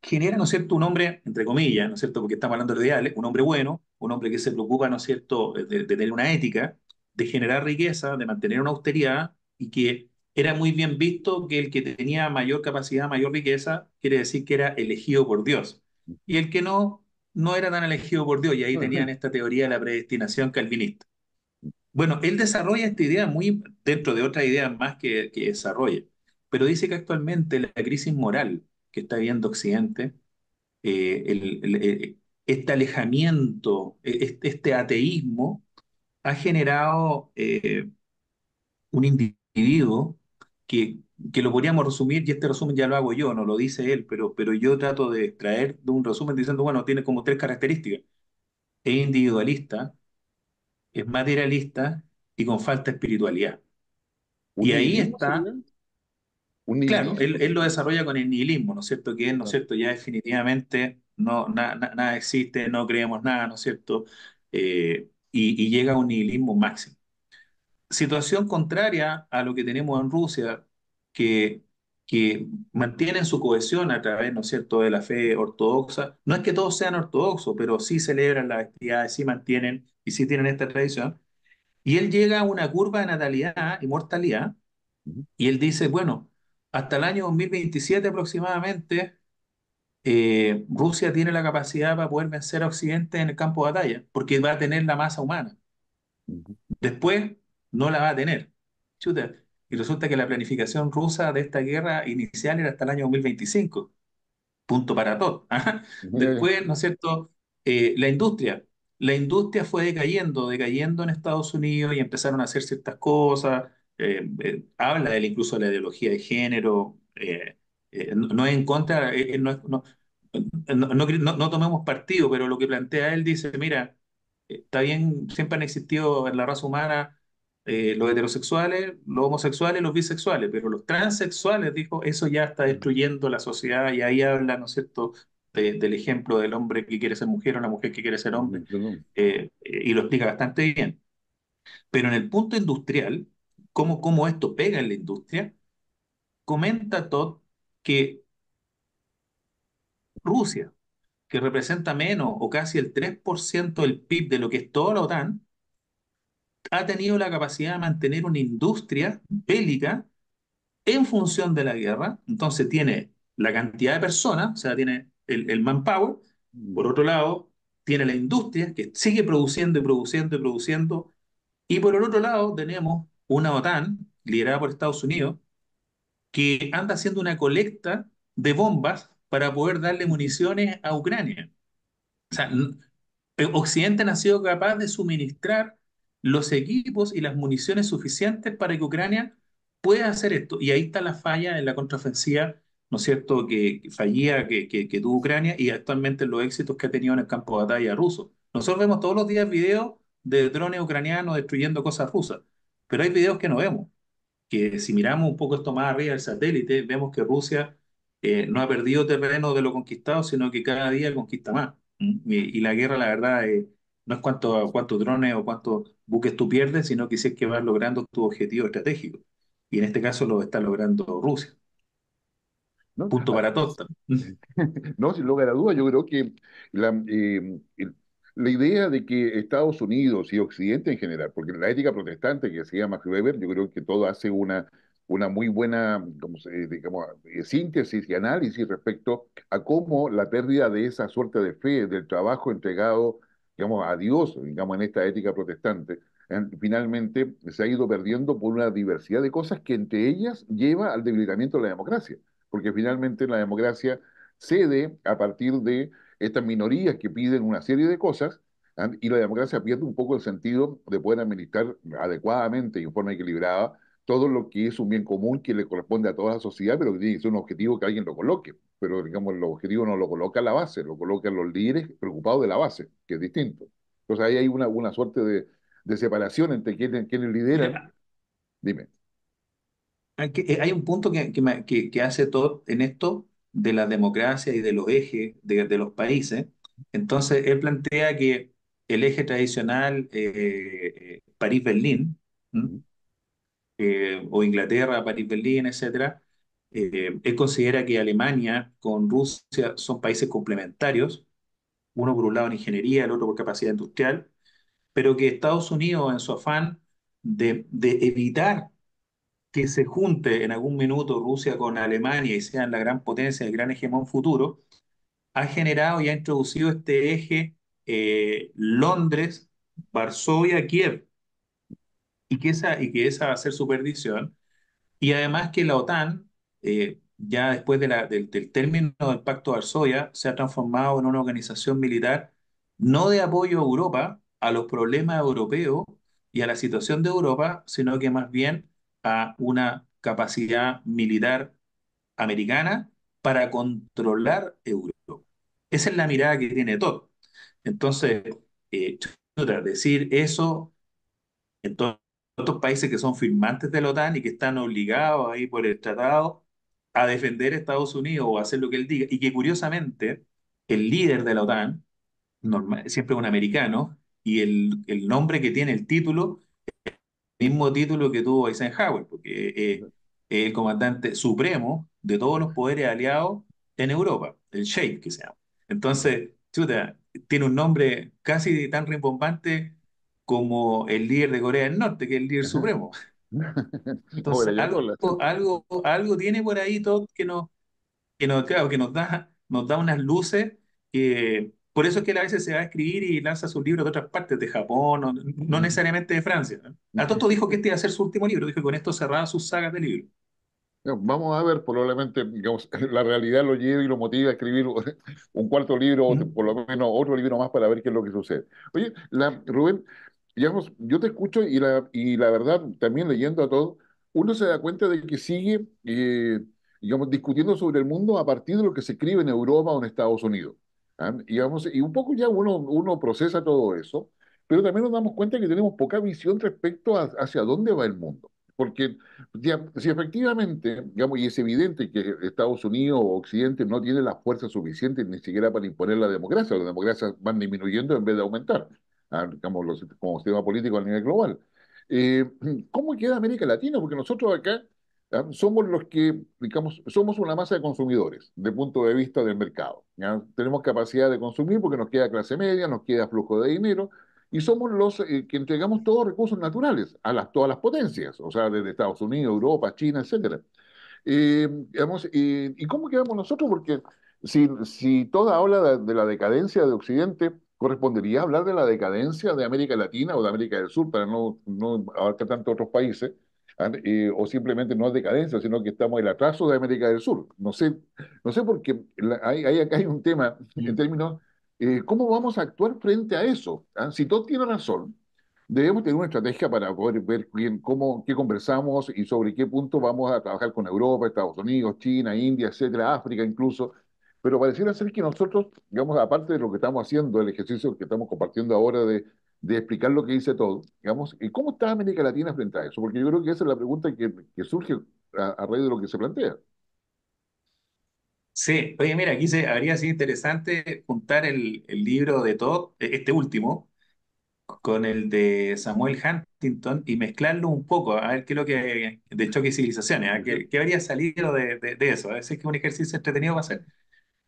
genera, ¿no es cierto?, un hombre, entre comillas, ¿no es cierto?, porque estamos hablando de ideales, un hombre bueno, un hombre que se preocupa, ¿no es cierto?, de tener una ética, de generar riqueza, de mantener una austeridad y que era muy bien visto que el que tenía mayor capacidad, mayor riqueza, quiere decir que era elegido por Dios. Y el que no era tan elegido por Dios, y ahí tenían esta teoría de la predestinación calvinista. Bueno, él desarrolla esta idea muy dentro de otras ideas más que desarrolla, pero dice que actualmente la crisis moral que está viviendo Occidente, este alejamiento, este ateísmo, ha generado un individuo que, que lo podríamos resumir, y este resumen ya lo hago yo, no lo dice él, pero yo trato de extraer de un resumen diciendo, bueno, tiene como tres características: es individualista, es materialista y con falta de espiritualidad. ¿un Y ahí nihilismo está, sería? un Claro, nihilismo. él lo desarrolla con el nihilismo, ¿no es cierto? Que él, ¿no es Claro. cierto? Ya definitivamente nada existe, no creemos nada, ¿no es cierto? Y llega a un nihilismo máximo. Situación contraria a lo que tenemos en Rusia, que, que mantienen su cohesión a través, ¿no es cierto?, de la fe ortodoxa. No es que todos sean ortodoxos, pero sí celebran las festividades, sí mantienen y sí tienen esta tradición. Y él llega a una curva de natalidad y mortalidad, Ujú, y él dice, bueno, hasta el año 2027 aproximadamente, Rusia tiene la capacidad para poder vencer a Occidente en el campo de batalla, porque va a tener la masa humana. ujú, Después no la va a tener. Chuta. Y resulta que la planificación rusa de esta guerra inicial era hasta el año 2025. Punto para todo. Ajá. ujú. Después, ¿no es cierto? La industria. La industria fue decayendo en Estados Unidos y empezaron a hacer ciertas cosas. Habla de él incluso de la ideología de género. No es en contra, no tomemos partido, pero lo que plantea él dice, mira, está bien, siempre han existido en la raza humana los heterosexuales, los homosexuales, los bisexuales, pero los transexuales, dijo, eso ya está destruyendo la sociedad y ahí habla, ¿no es cierto?, del ejemplo del hombre que quiere ser mujer o la mujer que quiere ser hombre, Perdón. y lo explica bastante bien. Pero en el punto industrial, cómo esto pega en la industria, comenta Todd que Rusia, que representa menos o casi el 3% del PIB de lo que es toda la OTAN, ha tenido la capacidad de mantener una industria bélica en función de la guerra. Entonces tiene la cantidad de personas, o sea, tiene el manpower. Por Ujú, otro lado, tiene la industria que sigue produciendo y produciendo y produciendo. Y por el otro lado, tenemos una OTAN liderada por Estados Unidos que anda haciendo una colecta de bombas para poder darle municiones a Ucrania. O sea, Occidente no ha sido capaz de suministrar los equipos y las municiones suficientes para que Ucrania pueda hacer esto. Y ahí está la falla en la contraofensiva, ¿no es cierto?, que fallía, que tuvo Ucrania y actualmente los éxitos que ha tenido en el campo de batalla ruso. Nosotros vemos todos los días videos de drones ucranianos destruyendo cosas rusas, pero hay videos que no vemos que si miramos un poco esto más arriba del satélite, vemos que Rusia no ha perdido terreno de lo conquistado, sino que cada día conquista más. ¿Mm? Y la guerra, la verdad, no es cuántos drones o cuántos buques tú pierdes, sino que si es que vas logrando tu objetivo estratégico. Y en este caso lo está logrando Rusia. ¿no? Punto para todos. No, sin lugar a dudas, yo creo que la idea de que Estados Unidos y Occidente en general, porque la ética protestante que se llama Weber, yo creo que todo hace una muy buena, como digamos, síntesis y análisis respecto a cómo la pérdida de esa suerte de fe, del trabajo entregado, digamos, a Dios, digamos, en esta ética protestante, finalmente se ha ido perdiendo por una diversidad de cosas que entre ellas lleva al debilitamiento de la democracia porque finalmente la democracia cede a partir de estas minorías que piden una serie de cosas y la democracia pierde un poco el sentido de poder administrar adecuadamente y en forma equilibrada todo lo que es un bien común que le corresponde a toda la sociedad, pero que tiene que ser un objetivo que alguien lo coloque. Pero, digamos, el objetivo no lo coloca la base, lo colocan los líderes preocupados de la base, que es distinto. Entonces ahí hay una suerte de separación entre quienes lideran. Mira, Dime. hay un punto que hace todo en esto de la democracia y de los ejes de los países. Entonces, él plantea que el eje tradicional París-Berlín, ¿m? Ujú, O Inglaterra, París-Berlín, etcétera, él considera que Alemania con Rusia son países complementarios, uno por un lado en ingeniería, el otro por capacidad industrial, pero que Estados Unidos en su afán de evitar que se junte en algún minuto Rusia con Alemania y sean la gran potencia, el gran hegemón futuro, ha generado y ha introducido este eje Londres, Varsovia, Kiev, y que esa va a ser su perdición. Y además que la OTAN, ya después del término del Pacto de Varsovia, se ha transformado en una organización militar no de apoyo a Europa, a los problemas europeos y a la situación de Europa, sino que más bien a una capacidad militar americana para controlar Europa. Esa es la mirada que tiene Todd. Entonces, decir eso en todos estos países que son firmantes de la OTAN y que están obligados ahí por el tratado, a defender a Estados Unidos o a hacer lo que él diga, y que curiosamente el líder de la OTAN siempre es un americano, y el nombre que tiene el título, mismo título que tuvo Eisenhower, porque es el comandante supremo de todos los poderes aliados en Europa, el Sheikh que se llama. Entonces, chuta, tiene un nombre casi tan rimbombante como el líder de Corea del Norte, que es el líder supremo. O el Entonces, Ayatollah. algo tiene por ahí todo claro, que nos da unas luces que, por eso es que él a veces se va a escribir y lanza sus libros de otras partes, de Japón, no necesariamente de Francia, ¿no? A todo esto dijo que este iba a ser su último libro, dijo que con esto cerraba sus sagas de libros. No, vamos a ver, probablemente, digamos, la realidad lo lleve y lo motive a escribir un cuarto libro, o ¿Mm? por lo menos otro libro más para ver qué es lo que sucede. Oye, Rubén, digamos, yo te escucho y la verdad, también leyendo a todo, uno se da cuenta de que sigue, digamos, discutiendo sobre el mundo a partir de lo que se escribe en Europa o en Estados Unidos. ¿Ah? Y un poco ya uno procesa todo eso, pero también nos damos cuenta que tenemos poca visión respecto hacia dónde va el mundo. Porque si efectivamente, digamos, y es evidente que Estados Unidos o Occidente no tiene la fuerza suficiente ni siquiera para imponer la democracia, las democracias van disminuyendo en vez de aumentar, digamos, como sistema político a nivel global. Eh, ¿Cómo queda América Latina? Porque nosotros acá somos los que, digamos, somos una masa de consumidores de punto de vista del mercado. ¿Ya? Tenemos capacidad de consumir porque nos queda clase media, nos queda flujo de dinero, y somos los que entregamos todos los recursos naturales a todas las potencias, o sea, desde Estados Unidos, Europa, China, etcétera. ¿Y cómo quedamos nosotros? Porque si toda habla de la decadencia de Occidente, correspondería hablar de la decadencia de América Latina o de América del Sur para no abarcar tanto otros países, o simplemente no es decadencia, sino que estamos en el atraso de América del Sur. No sé porque acá hay un tema en Mm. términos, ¿cómo vamos a actuar frente a eso? ¿Ah? Si todos tienen razón, debemos tener una estrategia para poder ver qué conversamos y sobre qué punto vamos a trabajar con Europa, Estados Unidos, China, India, etcétera, África incluso. Pero pareciera ser que nosotros, digamos, aparte de lo que estamos haciendo, el ejercicio que estamos compartiendo ahora de explicar lo que dice todo, digamos, ¿cómo está América Latina frente a eso? Porque yo creo que esa es la pregunta que surge a raíz de lo que se plantea. Sí, oye, mira, habría sido interesante juntar el libro de Todd, este último, con el de Samuel Huntington y mezclarlo un poco, a ver qué es lo que, de choque y civilizaciones, qué habría salido de eso, a ver si es que es un ejercicio entretenido va a ser.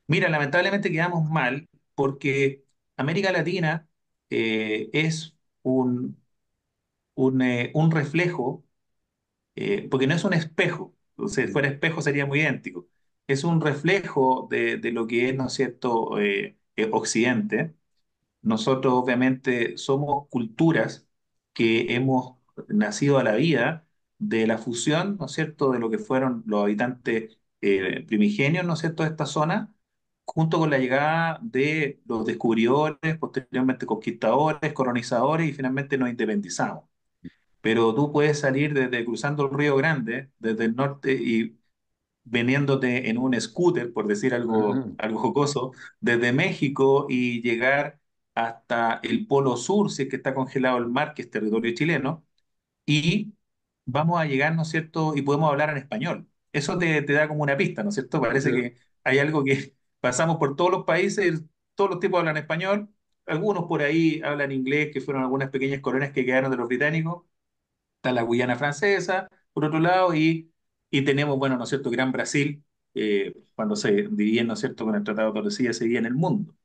Mira, lamentablemente quedamos mal porque América Latina es un reflejo, porque no es un espejo, si Mm, fuera espejo sería muy idéntico, es un reflejo de lo que es, ¿no es cierto?, Occidente. Nosotros obviamente somos culturas que hemos nacido a la vida de la fusión, ¿no es cierto?, de lo que fueron los habitantes primigenios, ¿no es cierto?, de esta zona, junto con la llegada de los descubridores, posteriormente conquistadores, colonizadores y finalmente nos independizamos. Pero tú puedes salir desde cruzando el Río Grande, desde el norte y veniéndote en un scooter, por decir ujú, algo jocoso, desde México y llegar hasta el Polo Sur, si es que está congelado el mar, que es territorio chileno, y vamos a llegar, ¿no es cierto? Y podemos hablar en español. Eso te da como una pista, ¿no es cierto? sí, Parece que hay algo que pasamos por todos los países, todos los tipos hablan español, algunos por ahí hablan inglés, que fueron algunas pequeñas colonias que quedaron de los británicos, está la Guyana Francesa, por otro lado, y tenemos, bueno, ¿no es cierto?, Gran Brasil, cuando se dividían, ¿no es cierto?, con el Tratado de Tordesillas, se dividía en el mundo.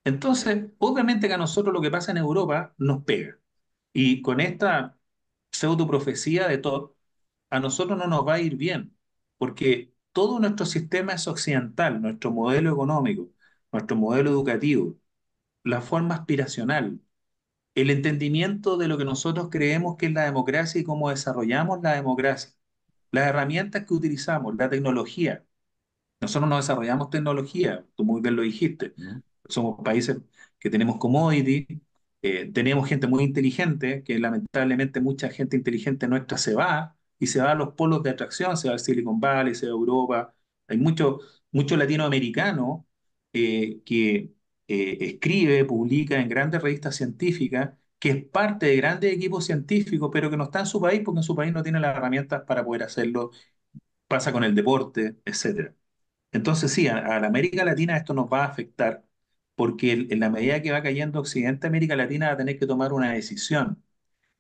Entonces, obviamente que a nosotros lo que pasa en Europa nos pega. Y con esta pseudo profecía de Todd, a nosotros no nos va a ir bien, porque todo nuestro sistema es occidental, nuestro modelo económico, nuestro modelo educativo, la forma aspiracional, el entendimiento de lo que nosotros creemos que es la democracia y cómo desarrollamos la democracia, las herramientas que utilizamos, la tecnología. Nosotros no desarrollamos tecnología, tú muy bien lo dijiste. ujú, Somos países que tenemos commodity, tenemos gente muy inteligente, que lamentablemente mucha gente inteligente nuestra se va y se va a los polos de atracción, se va al Silicon Valley, se va a Europa. Hay mucho latinoamericano que escribe, publica en grandes revistas científicas, que es parte de grandes equipos científicos, pero que no está en su país porque en su país no tiene las herramientas para poder hacerlo pasa con el deporte, etcétera. Entonces, sí, a la América Latina esto nos va a afectar porque en la medida que va cayendo Occidente, América Latina va a tener que tomar una decisión.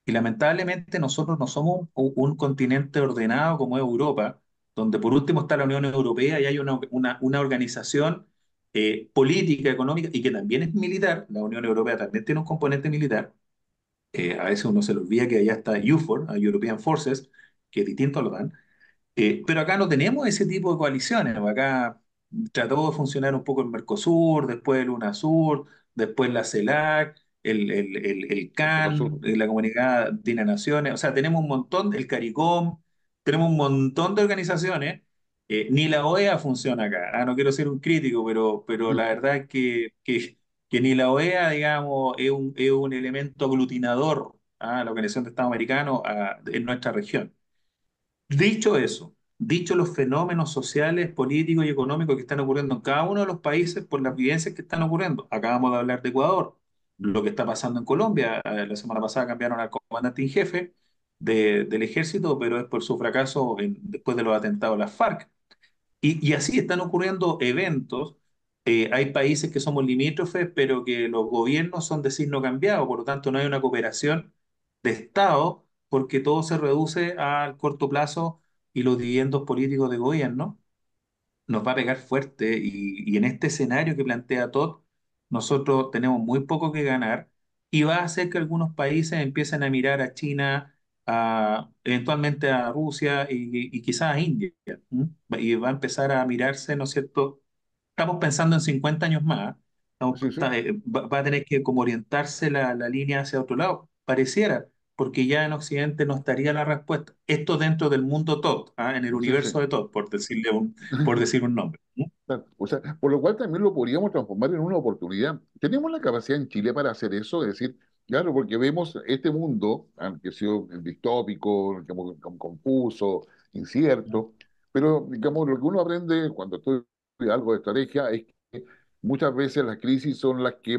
Y lamentablemente nosotros no somos un continente ordenado como es Europa, donde por último está la Unión Europea y hay una organización política, económica y que también es militar. La Unión Europea también tiene un componente militar. A veces uno se le olvida que allá está EUFOR, European Forces, que es distinto a la OTAN. Pero acá no tenemos ese tipo de coaliciones. Acá trató de funcionar un poco el Mercosur, después el UNASUR, después la CELAC, el Mercosur. CAN, la Comunidad Andina de Naciones. O sea, tenemos un montón, el CARICOM, tenemos un montón de organizaciones. Ni la OEA funciona acá. No quiero ser un crítico, pero la verdad es que ni la OEA, digamos, es un elemento aglutinador a la Organización de Estados Americanos en nuestra región. Dicho eso, dicho los fenómenos sociales, políticos y económicos que están ocurriendo en cada uno de los países por las vivencias que están ocurriendo. Acabamos de hablar de Ecuador, lo que está pasando en Colombia. La semana pasada cambiaron al comandante en jefe del ejército, pero es por su fracaso después de los atentados de las FARC. Y así están ocurriendo eventos. Hay países que somos limítrofes, pero que los gobiernos son de signo cambiado, por lo tanto no hay una cooperación de Estado, porque todo se reduce al corto plazo y los dividendos políticos de gobierno nos va a pegar fuerte y en este escenario que plantea Todd, nosotros tenemos muy poco que ganar y va a hacer que algunos países empiecen a mirar a China, eventualmente a Rusia y quizás a India. ¿M? Y va a empezar a mirarse, ¿no es cierto? Estamos pensando en 50 años más. Sí, sí. Va a tener que como orientarse la línea hacia otro lado, pareciera, porque ya en Occidente no estaría la respuesta. Esto dentro del mundo Todd, en el Sí, sí. universo de Todd, por decir un nombre. Claro. O sea, por lo cual también lo podríamos transformar en una oportunidad. Tenemos la capacidad en Chile para hacer eso, es decir, claro, porque vemos este mundo, que ha sido distópico, digamos, confuso, incierto, pero digamos, lo que uno aprende cuando estudia algo de estrategia es que muchas veces las crisis son las que,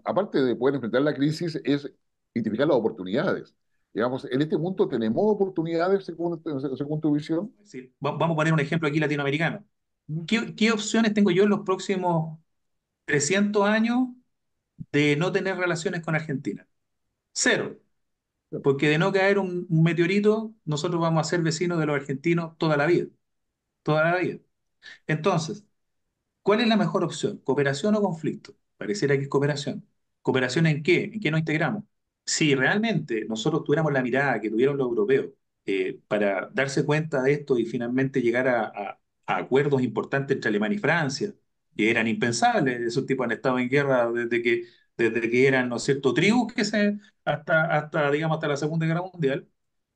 aparte de poder enfrentar la crisis, es identificar las oportunidades. Digamos, en este mundo tenemos oportunidades según tu visión. Es decir, vamos a poner un ejemplo aquí latinoamericano. ¿Qué opciones tengo yo en los próximos 300 años de no tener relaciones con Argentina? Cero. Porque de no caer un meteorito, nosotros vamos a ser vecinos de los argentinos toda la vida. Toda la vida. Entonces, ¿cuál es la mejor opción? ¿Cooperación o conflicto? Pareciera que es cooperación. ¿Cooperación en qué? ¿En qué nos integramos? Si realmente nosotros tuviéramos la mirada que tuvieron los europeos para darse cuenta de esto y finalmente llegar a acuerdos importantes entre Alemania y Francia, que eran impensables, esos tipos han estado en guerra desde que eran, ¿no es cierto?, tribus digamos, hasta la Segunda Guerra Mundial.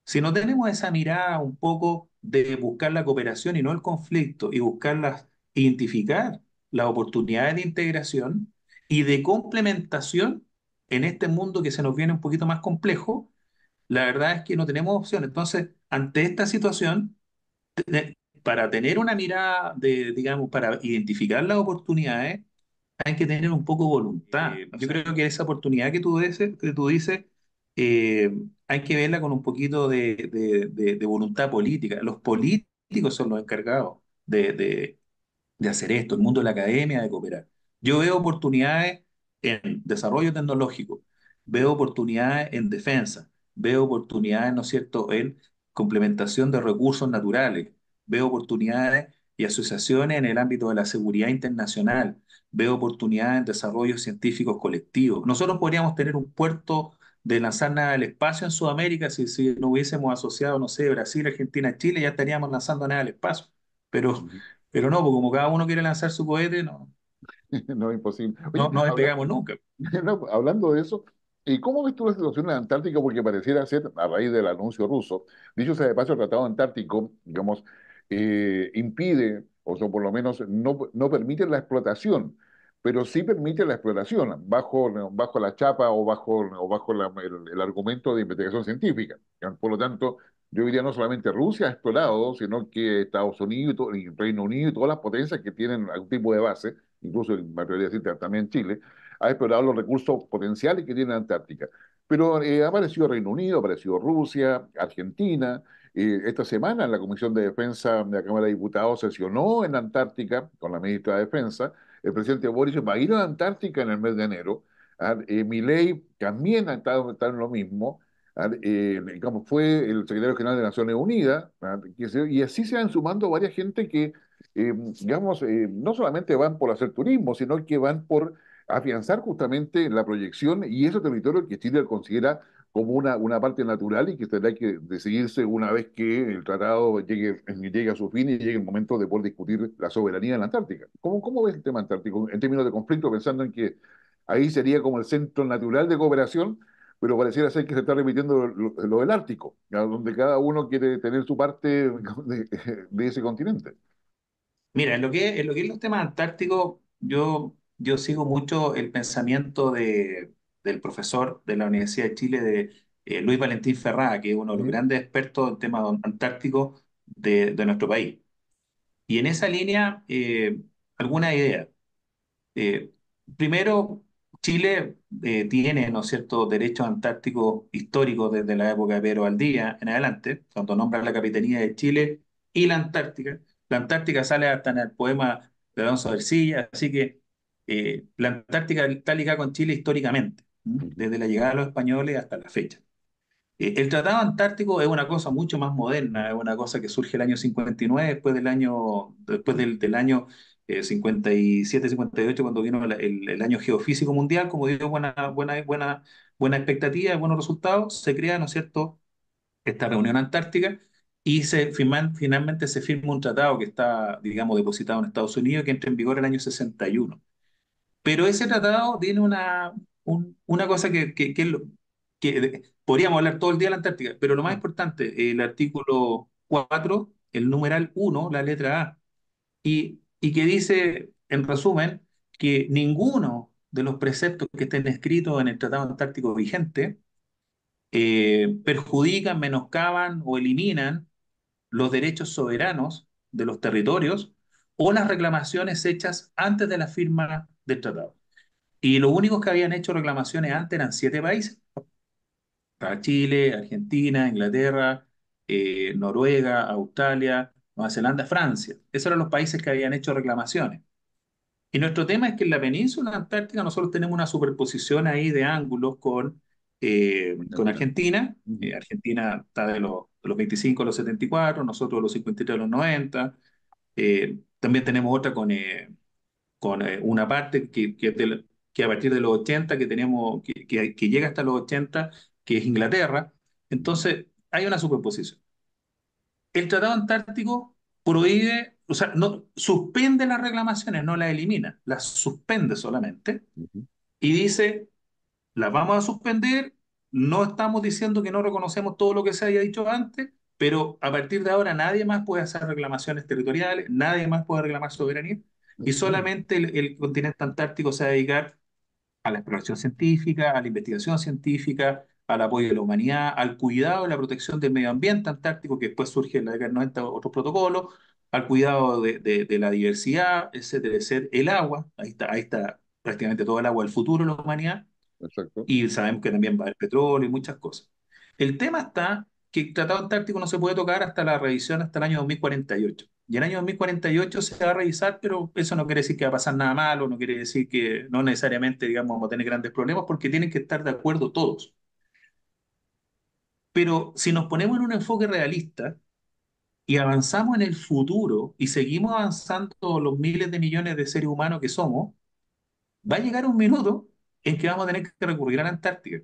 Si no tenemos esa mirada un poco de buscar la cooperación y no el conflicto y buscarlas identificar las oportunidades de integración y de complementación en este mundo que se nos viene un poquito más complejo, la verdad es que no tenemos opción. Entonces, ante esta situación, para tener una mirada digamos, para identificar las oportunidades, hay que tener un poco de voluntad. Yo creo que esa oportunidad que tú dices, hay que verla con un poquito de voluntad política. Los políticos son los encargados de hacer esto, el mundo de la academia, de cooperar. Yo veo oportunidades en desarrollo tecnológico, veo oportunidades en defensa, veo oportunidades, ¿no es cierto?, en complementación de recursos naturales, veo oportunidades y asociaciones en el ámbito de la seguridad internacional, veo oportunidades en desarrollo científicos colectivos. Nosotros podríamos tener un puerto de lanzar nada al espacio en Sudamérica si no hubiésemos asociado, no sé, Brasil, Argentina, Chile, ya estaríamos lanzando nada al espacio. Pero Ujú. pero no, porque como cada uno quiere lanzar su cohete, no, No es imposible. Oye, no, no despegamos nunca. no, hablando de eso, ¿y cómo ves tú la situación en la Antártica? Porque pareciera ser, a raíz del anuncio ruso, dicho sea de paso, el Tratado Antártico, digamos, impide, o sea, por lo menos no permite la explotación, pero sí permite la exploración bajo la chapa o bajo el argumento de investigación científica. Por lo tanto, yo diría no solamente Rusia ha explorado, sino que Estados Unidos y Reino Unido y todas las potencias que tienen algún tipo de base, incluso me atrevería a decir también Chile, ha explorado los recursos potenciales que tiene la Antártica. Pero ha aparecido Reino Unido, ha aparecido Rusia, Argentina, Esta semana la Comisión de Defensa de la Cámara de Diputados sesionó en la Antártica con la ministra de Defensa. El presidente Boric va a ir a la Antártica en el mes de enero. Milei también está en lo mismo. Digamos, fue el secretario general de Naciones Unidas. Y así se van sumando varias gente que, digamos, no solamente van por hacer turismo, sino que van por afianzar justamente la proyección y ese territorio que Chile considera como una parte natural y que tendrá que decidirse una vez que el tratado llegue a su fin y llegue el momento de poder discutir la soberanía en la Antártica. ¿Cómo ves el tema antártico en términos de conflicto, pensando en que ahí sería como el centro natural de cooperación, pero pareciera ser que se está repitiendo lo del Ártico, ¿ya? Donde cada uno quiere tener su parte de ese continente? Mira, en lo que es los temas antárticos, yo sigo mucho el pensamiento del profesor de la Universidad de Chile, de Luis Valentín Ferrá, que es uno de los Ujú, grandes expertos en temas antárticos de nuestro país. Y en esa línea, alguna idea. Eh, Primero, Chile tiene, ¿no es cierto?, derechos antárticos históricos desde la época de Pedro Valdivia en adelante, cuando nombra la Capitanía de Chile y la Antártica. La Antártica sale hasta en el poema de Alonso de Ercilla, así que la Antártica está ligada con Chile históricamente, ¿m? ujú, Desde la llegada de los españoles hasta la fecha. El Tratado Antártico es una cosa mucho más moderna, es una cosa que surge el año 59, después del año 57, 58, cuando vino el año geofísico mundial, como dio buena expectativa, buenos resultados, se crea, ¿no es cierto?, esta reunión antártica y finalmente se firma un tratado que está, digamos, depositado en Estados Unidos, que entra en vigor el año 61. Pero ese tratado tiene una cosa que podríamos hablar todo el día de la Antártica, pero lo más importante, el artículo 4, el numeral 1, la letra A, y que dice, en resumen, que ninguno de los preceptos que estén escritos en el Tratado Antártico vigente perjudican, menoscaban o eliminan los derechos soberanos de los territorios o las reclamaciones hechas antes de la firma del tratado. Y los únicos que habían hecho reclamaciones antes eran 7 países: estaba Chile, Argentina, Inglaterra, Noruega, Australia, Nueva Zelanda, Francia. Esos eran los países que habían hecho reclamaciones. Y nuestro tema es que en la península antártica nosotros tenemos una superposición ahí de ángulos con Argentina. Argentina. Ujú, Argentina está de los 25 a los 74, nosotros de los 53 a los 90. También tenemos otra con una parte que a partir de los 80 que tenemos, que llega hasta los 80, que es Inglaterra. ujú, Entonces, hay una superposición. El Tratado Antártico prohíbe, o sea, no, suspende las reclamaciones, no las elimina, las suspende solamente ujú, y dice, las vamos a suspender, no estamos diciendo que no reconocemos todo lo que se haya dicho antes, pero a partir de ahora nadie más puede hacer reclamaciones territoriales, nadie más puede reclamar soberanía, y ujú. solamente el continente antártico se va a dedicar a la exploración científica, a la investigación científica, al apoyo de la humanidad, al cuidado y la protección del medio ambiente antártico, que después surge en la década del 90 otros protocolos, al cuidado de la diversidad, etcétera, etcétera, el agua, ahí está prácticamente todo el agua del futuro de la humanidad, Exacto. y sabemos que también va a haber petróleo y muchas cosas. El tema está que el Tratado Antártico no se puede tocar hasta la revisión hasta el año 2048. Y el año 2048 se va a revisar, pero eso no quiere decir que va a pasar nada malo, no quiere decir que no necesariamente, digamos, vamos a tener grandes problemas, porque tienen que estar de acuerdo todos. Pero si nos ponemos en un enfoque realista y avanzamos en el futuro y seguimos avanzando los miles de millones de seres humanos que somos, va a llegar un minuto en que vamos a tener que recurrir a la Antártica.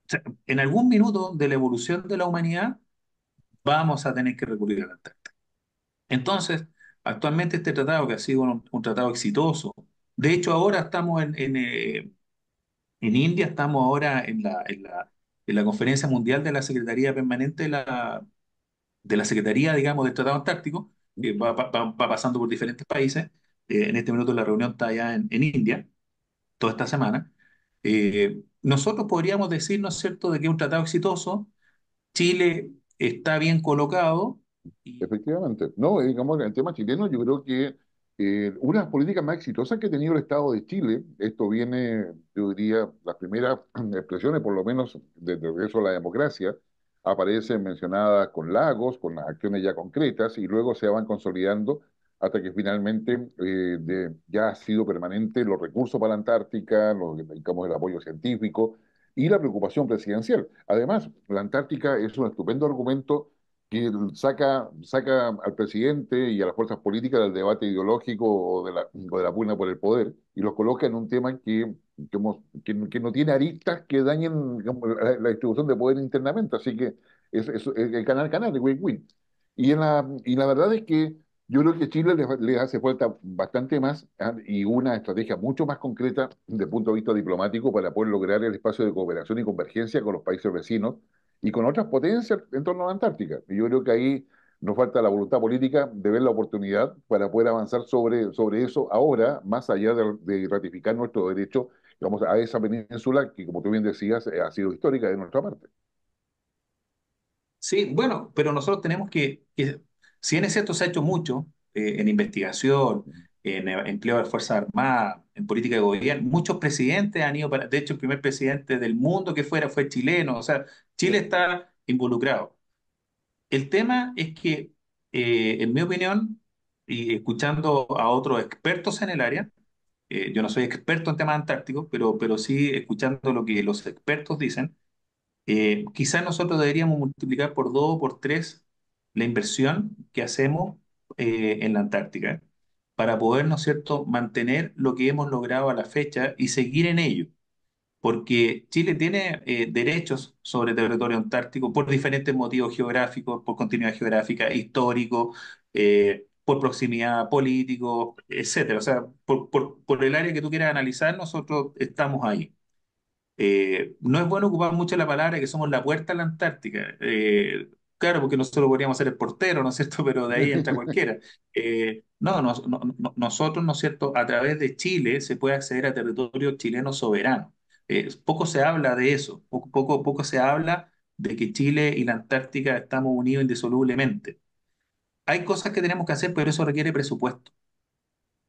Sea, en algún minuto de la evolución de la humanidad vamos a tener que recurrir a la Antártida. Entonces, actualmente este tratado, que ha sido un tratado exitoso, de hecho ahora estamos en India, estamos ahora en la conferencia mundial de la Secretaría Permanente de la Secretaría, digamos, del Tratado Antártico, que va pasando por diferentes países. En este minuto la reunión está allá en India, toda esta semana. Nosotros podríamos decir, ¿no es cierto?, de que es un tratado exitoso. Chile está bien colocado y Efectivamente. No, digamos, en el tema chileno, yo creo que una de las políticas más exitosas que ha tenido el Estado de Chile, esto viene, yo diría, las primeras expresiones, por lo menos, desde el regreso a la democracia, aparecen mencionadas con lagos, con las acciones ya concretas, y luego se van consolidando hasta que finalmente ya ha sido permanente los recursos para la Antártica, digamos, el apoyo científico y la preocupación presidencial. Además, la Antártica es un estupendo argumento que saca al presidente y a las fuerzas políticas del debate ideológico o de la pugna por el poder y los coloca en un tema que no tiene aristas que dañen, digamos, la distribución de poder internamente. Así que es el canal de win-win. Y la verdad es que yo creo que Chile le hace falta bastante más, y una estrategia mucho más concreta desde el punto de vista diplomático para poder lograr el espacio de cooperación y convergencia con los países vecinos y con otras potencias en torno a la Antártica. Y yo creo que ahí nos falta la voluntad política de ver la oportunidad para poder avanzar sobre eso ahora, más allá de ratificar nuestro derecho, vamos, a esa península que, como tú bien decías, ha sido histórica de nuestra parte. Sí, bueno, pero nosotros tenemos si bien es cierto, se ha hecho mucho en investigación, en empleo de Fuerzas Armadas, en política de gobierno. Muchos presidentes han ido para, de hecho, el primer presidente del mundo que fue chileno, o sea, Chile está involucrado. El tema es que, en mi opinión, y escuchando a otros expertos en el área, yo no soy experto en temas antárticos, pero sí escuchando lo que los expertos dicen, quizás nosotros deberíamos multiplicar por dos o por tres la inversión que hacemos en la Antártica para poder, ¿no es cierto?, mantener lo que hemos logrado a la fecha y seguir en ello. Porque Chile tiene derechos sobre territorio antártico por diferentes motivos geográficos, por continuidad geográfica, histórico, por proximidad político, etcétera. O sea, por el área que tú quieras analizar, nosotros estamos ahí. No es bueno ocupar mucho la palabra que somos la puerta a la Antártica. Claro, porque nosotros podríamos ser el portero, ¿no es cierto? Pero de ahí entra cualquiera. Nosotros, ¿no es cierto? A través de Chile se puede acceder a territorio chileno soberano. Poco se habla de eso, poco se habla de que Chile y la Antártica estamos unidos indisolublemente. Hay cosas que tenemos que hacer, pero eso requiere presupuesto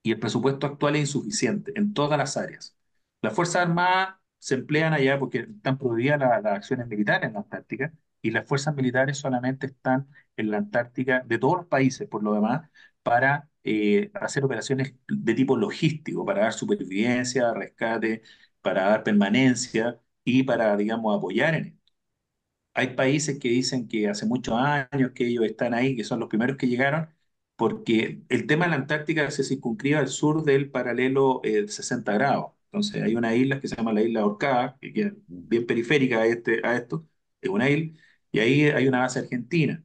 y el presupuesto actual es insuficiente en todas las áreas. Las Fuerzas Armadas se emplean allá porque están prohibidas las acciones militares en la Antártica y las fuerzas militares solamente están en la Antártica de todos los países, por lo demás, para hacer operaciones de tipo logístico, para dar supervivencia, rescate, para dar permanencia y para, digamos, apoyar en esto. Hay países que dicen que hace muchos años que ellos están ahí, que son los primeros que llegaron, porque el tema de la Antártica se circunscribe al sur del paralelo 60 grados. Entonces hay una isla que se llama la isla Orcada, que queda bien periférica a esto, es una isla, y ahí hay una base argentina.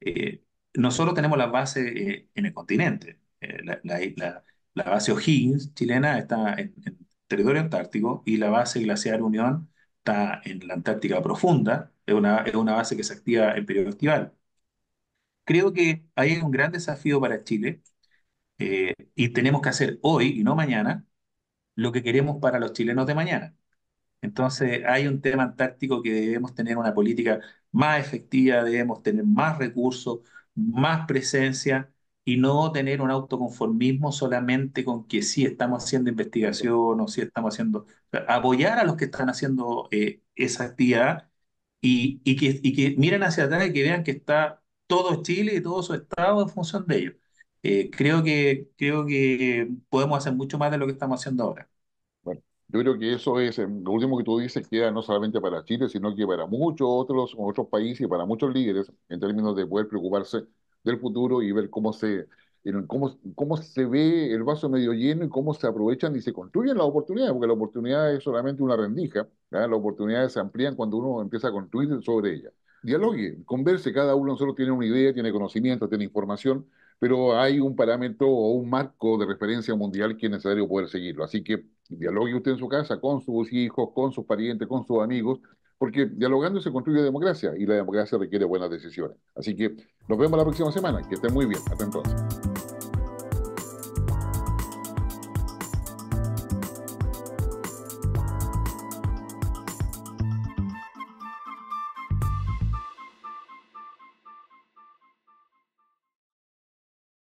Eh, Nosotros tenemos las bases en el continente. La base O'Higgins chilena está en territorio antártico y la base Glaciar Unión está en la Antártica profunda. Es una base que se activa en periodo estival. Creo que ahí hay un gran desafío para Chile y tenemos que hacer hoy y no mañana lo que queremos para los chilenos de mañana. Entonces, hay un tema antártico que debemos tener una política más efectiva, debemos tener más recursos, más presencia y no tener un autoconformismo solamente con que sí estamos haciendo investigación o sí estamos haciendo, o sea, apoyar a los que están haciendo esa actividad y que miren hacia atrás y que vean que está todo Chile y todo su estado en función de ello. Creo que podemos hacer mucho más de lo que estamos haciendo ahora. Bueno, yo creo que eso es, lo último que tú dices queda no solamente para Chile, sino que para muchos otros países y para muchos líderes en términos de poder preocuparse del futuro y ver cómo se ve el vaso medio lleno y cómo se aprovechan y se construyen las oportunidades, porque la oportunidad es solamente una rendija, ¿ya? Las oportunidades se amplían cuando uno empieza a construir sobre ellas. Dialogue, converse, cada uno de nosotros tiene una idea, tiene conocimiento, tiene información, pero hay un parámetro o un marco de referencia mundial que es necesario poder seguirlo. Así que dialogue usted en su casa con sus hijos, con sus parientes, con sus amigos, porque dialogando se construye democracia y la democracia requiere buenas decisiones. Así que nos vemos la próxima semana. Que estén muy bien. Hasta entonces.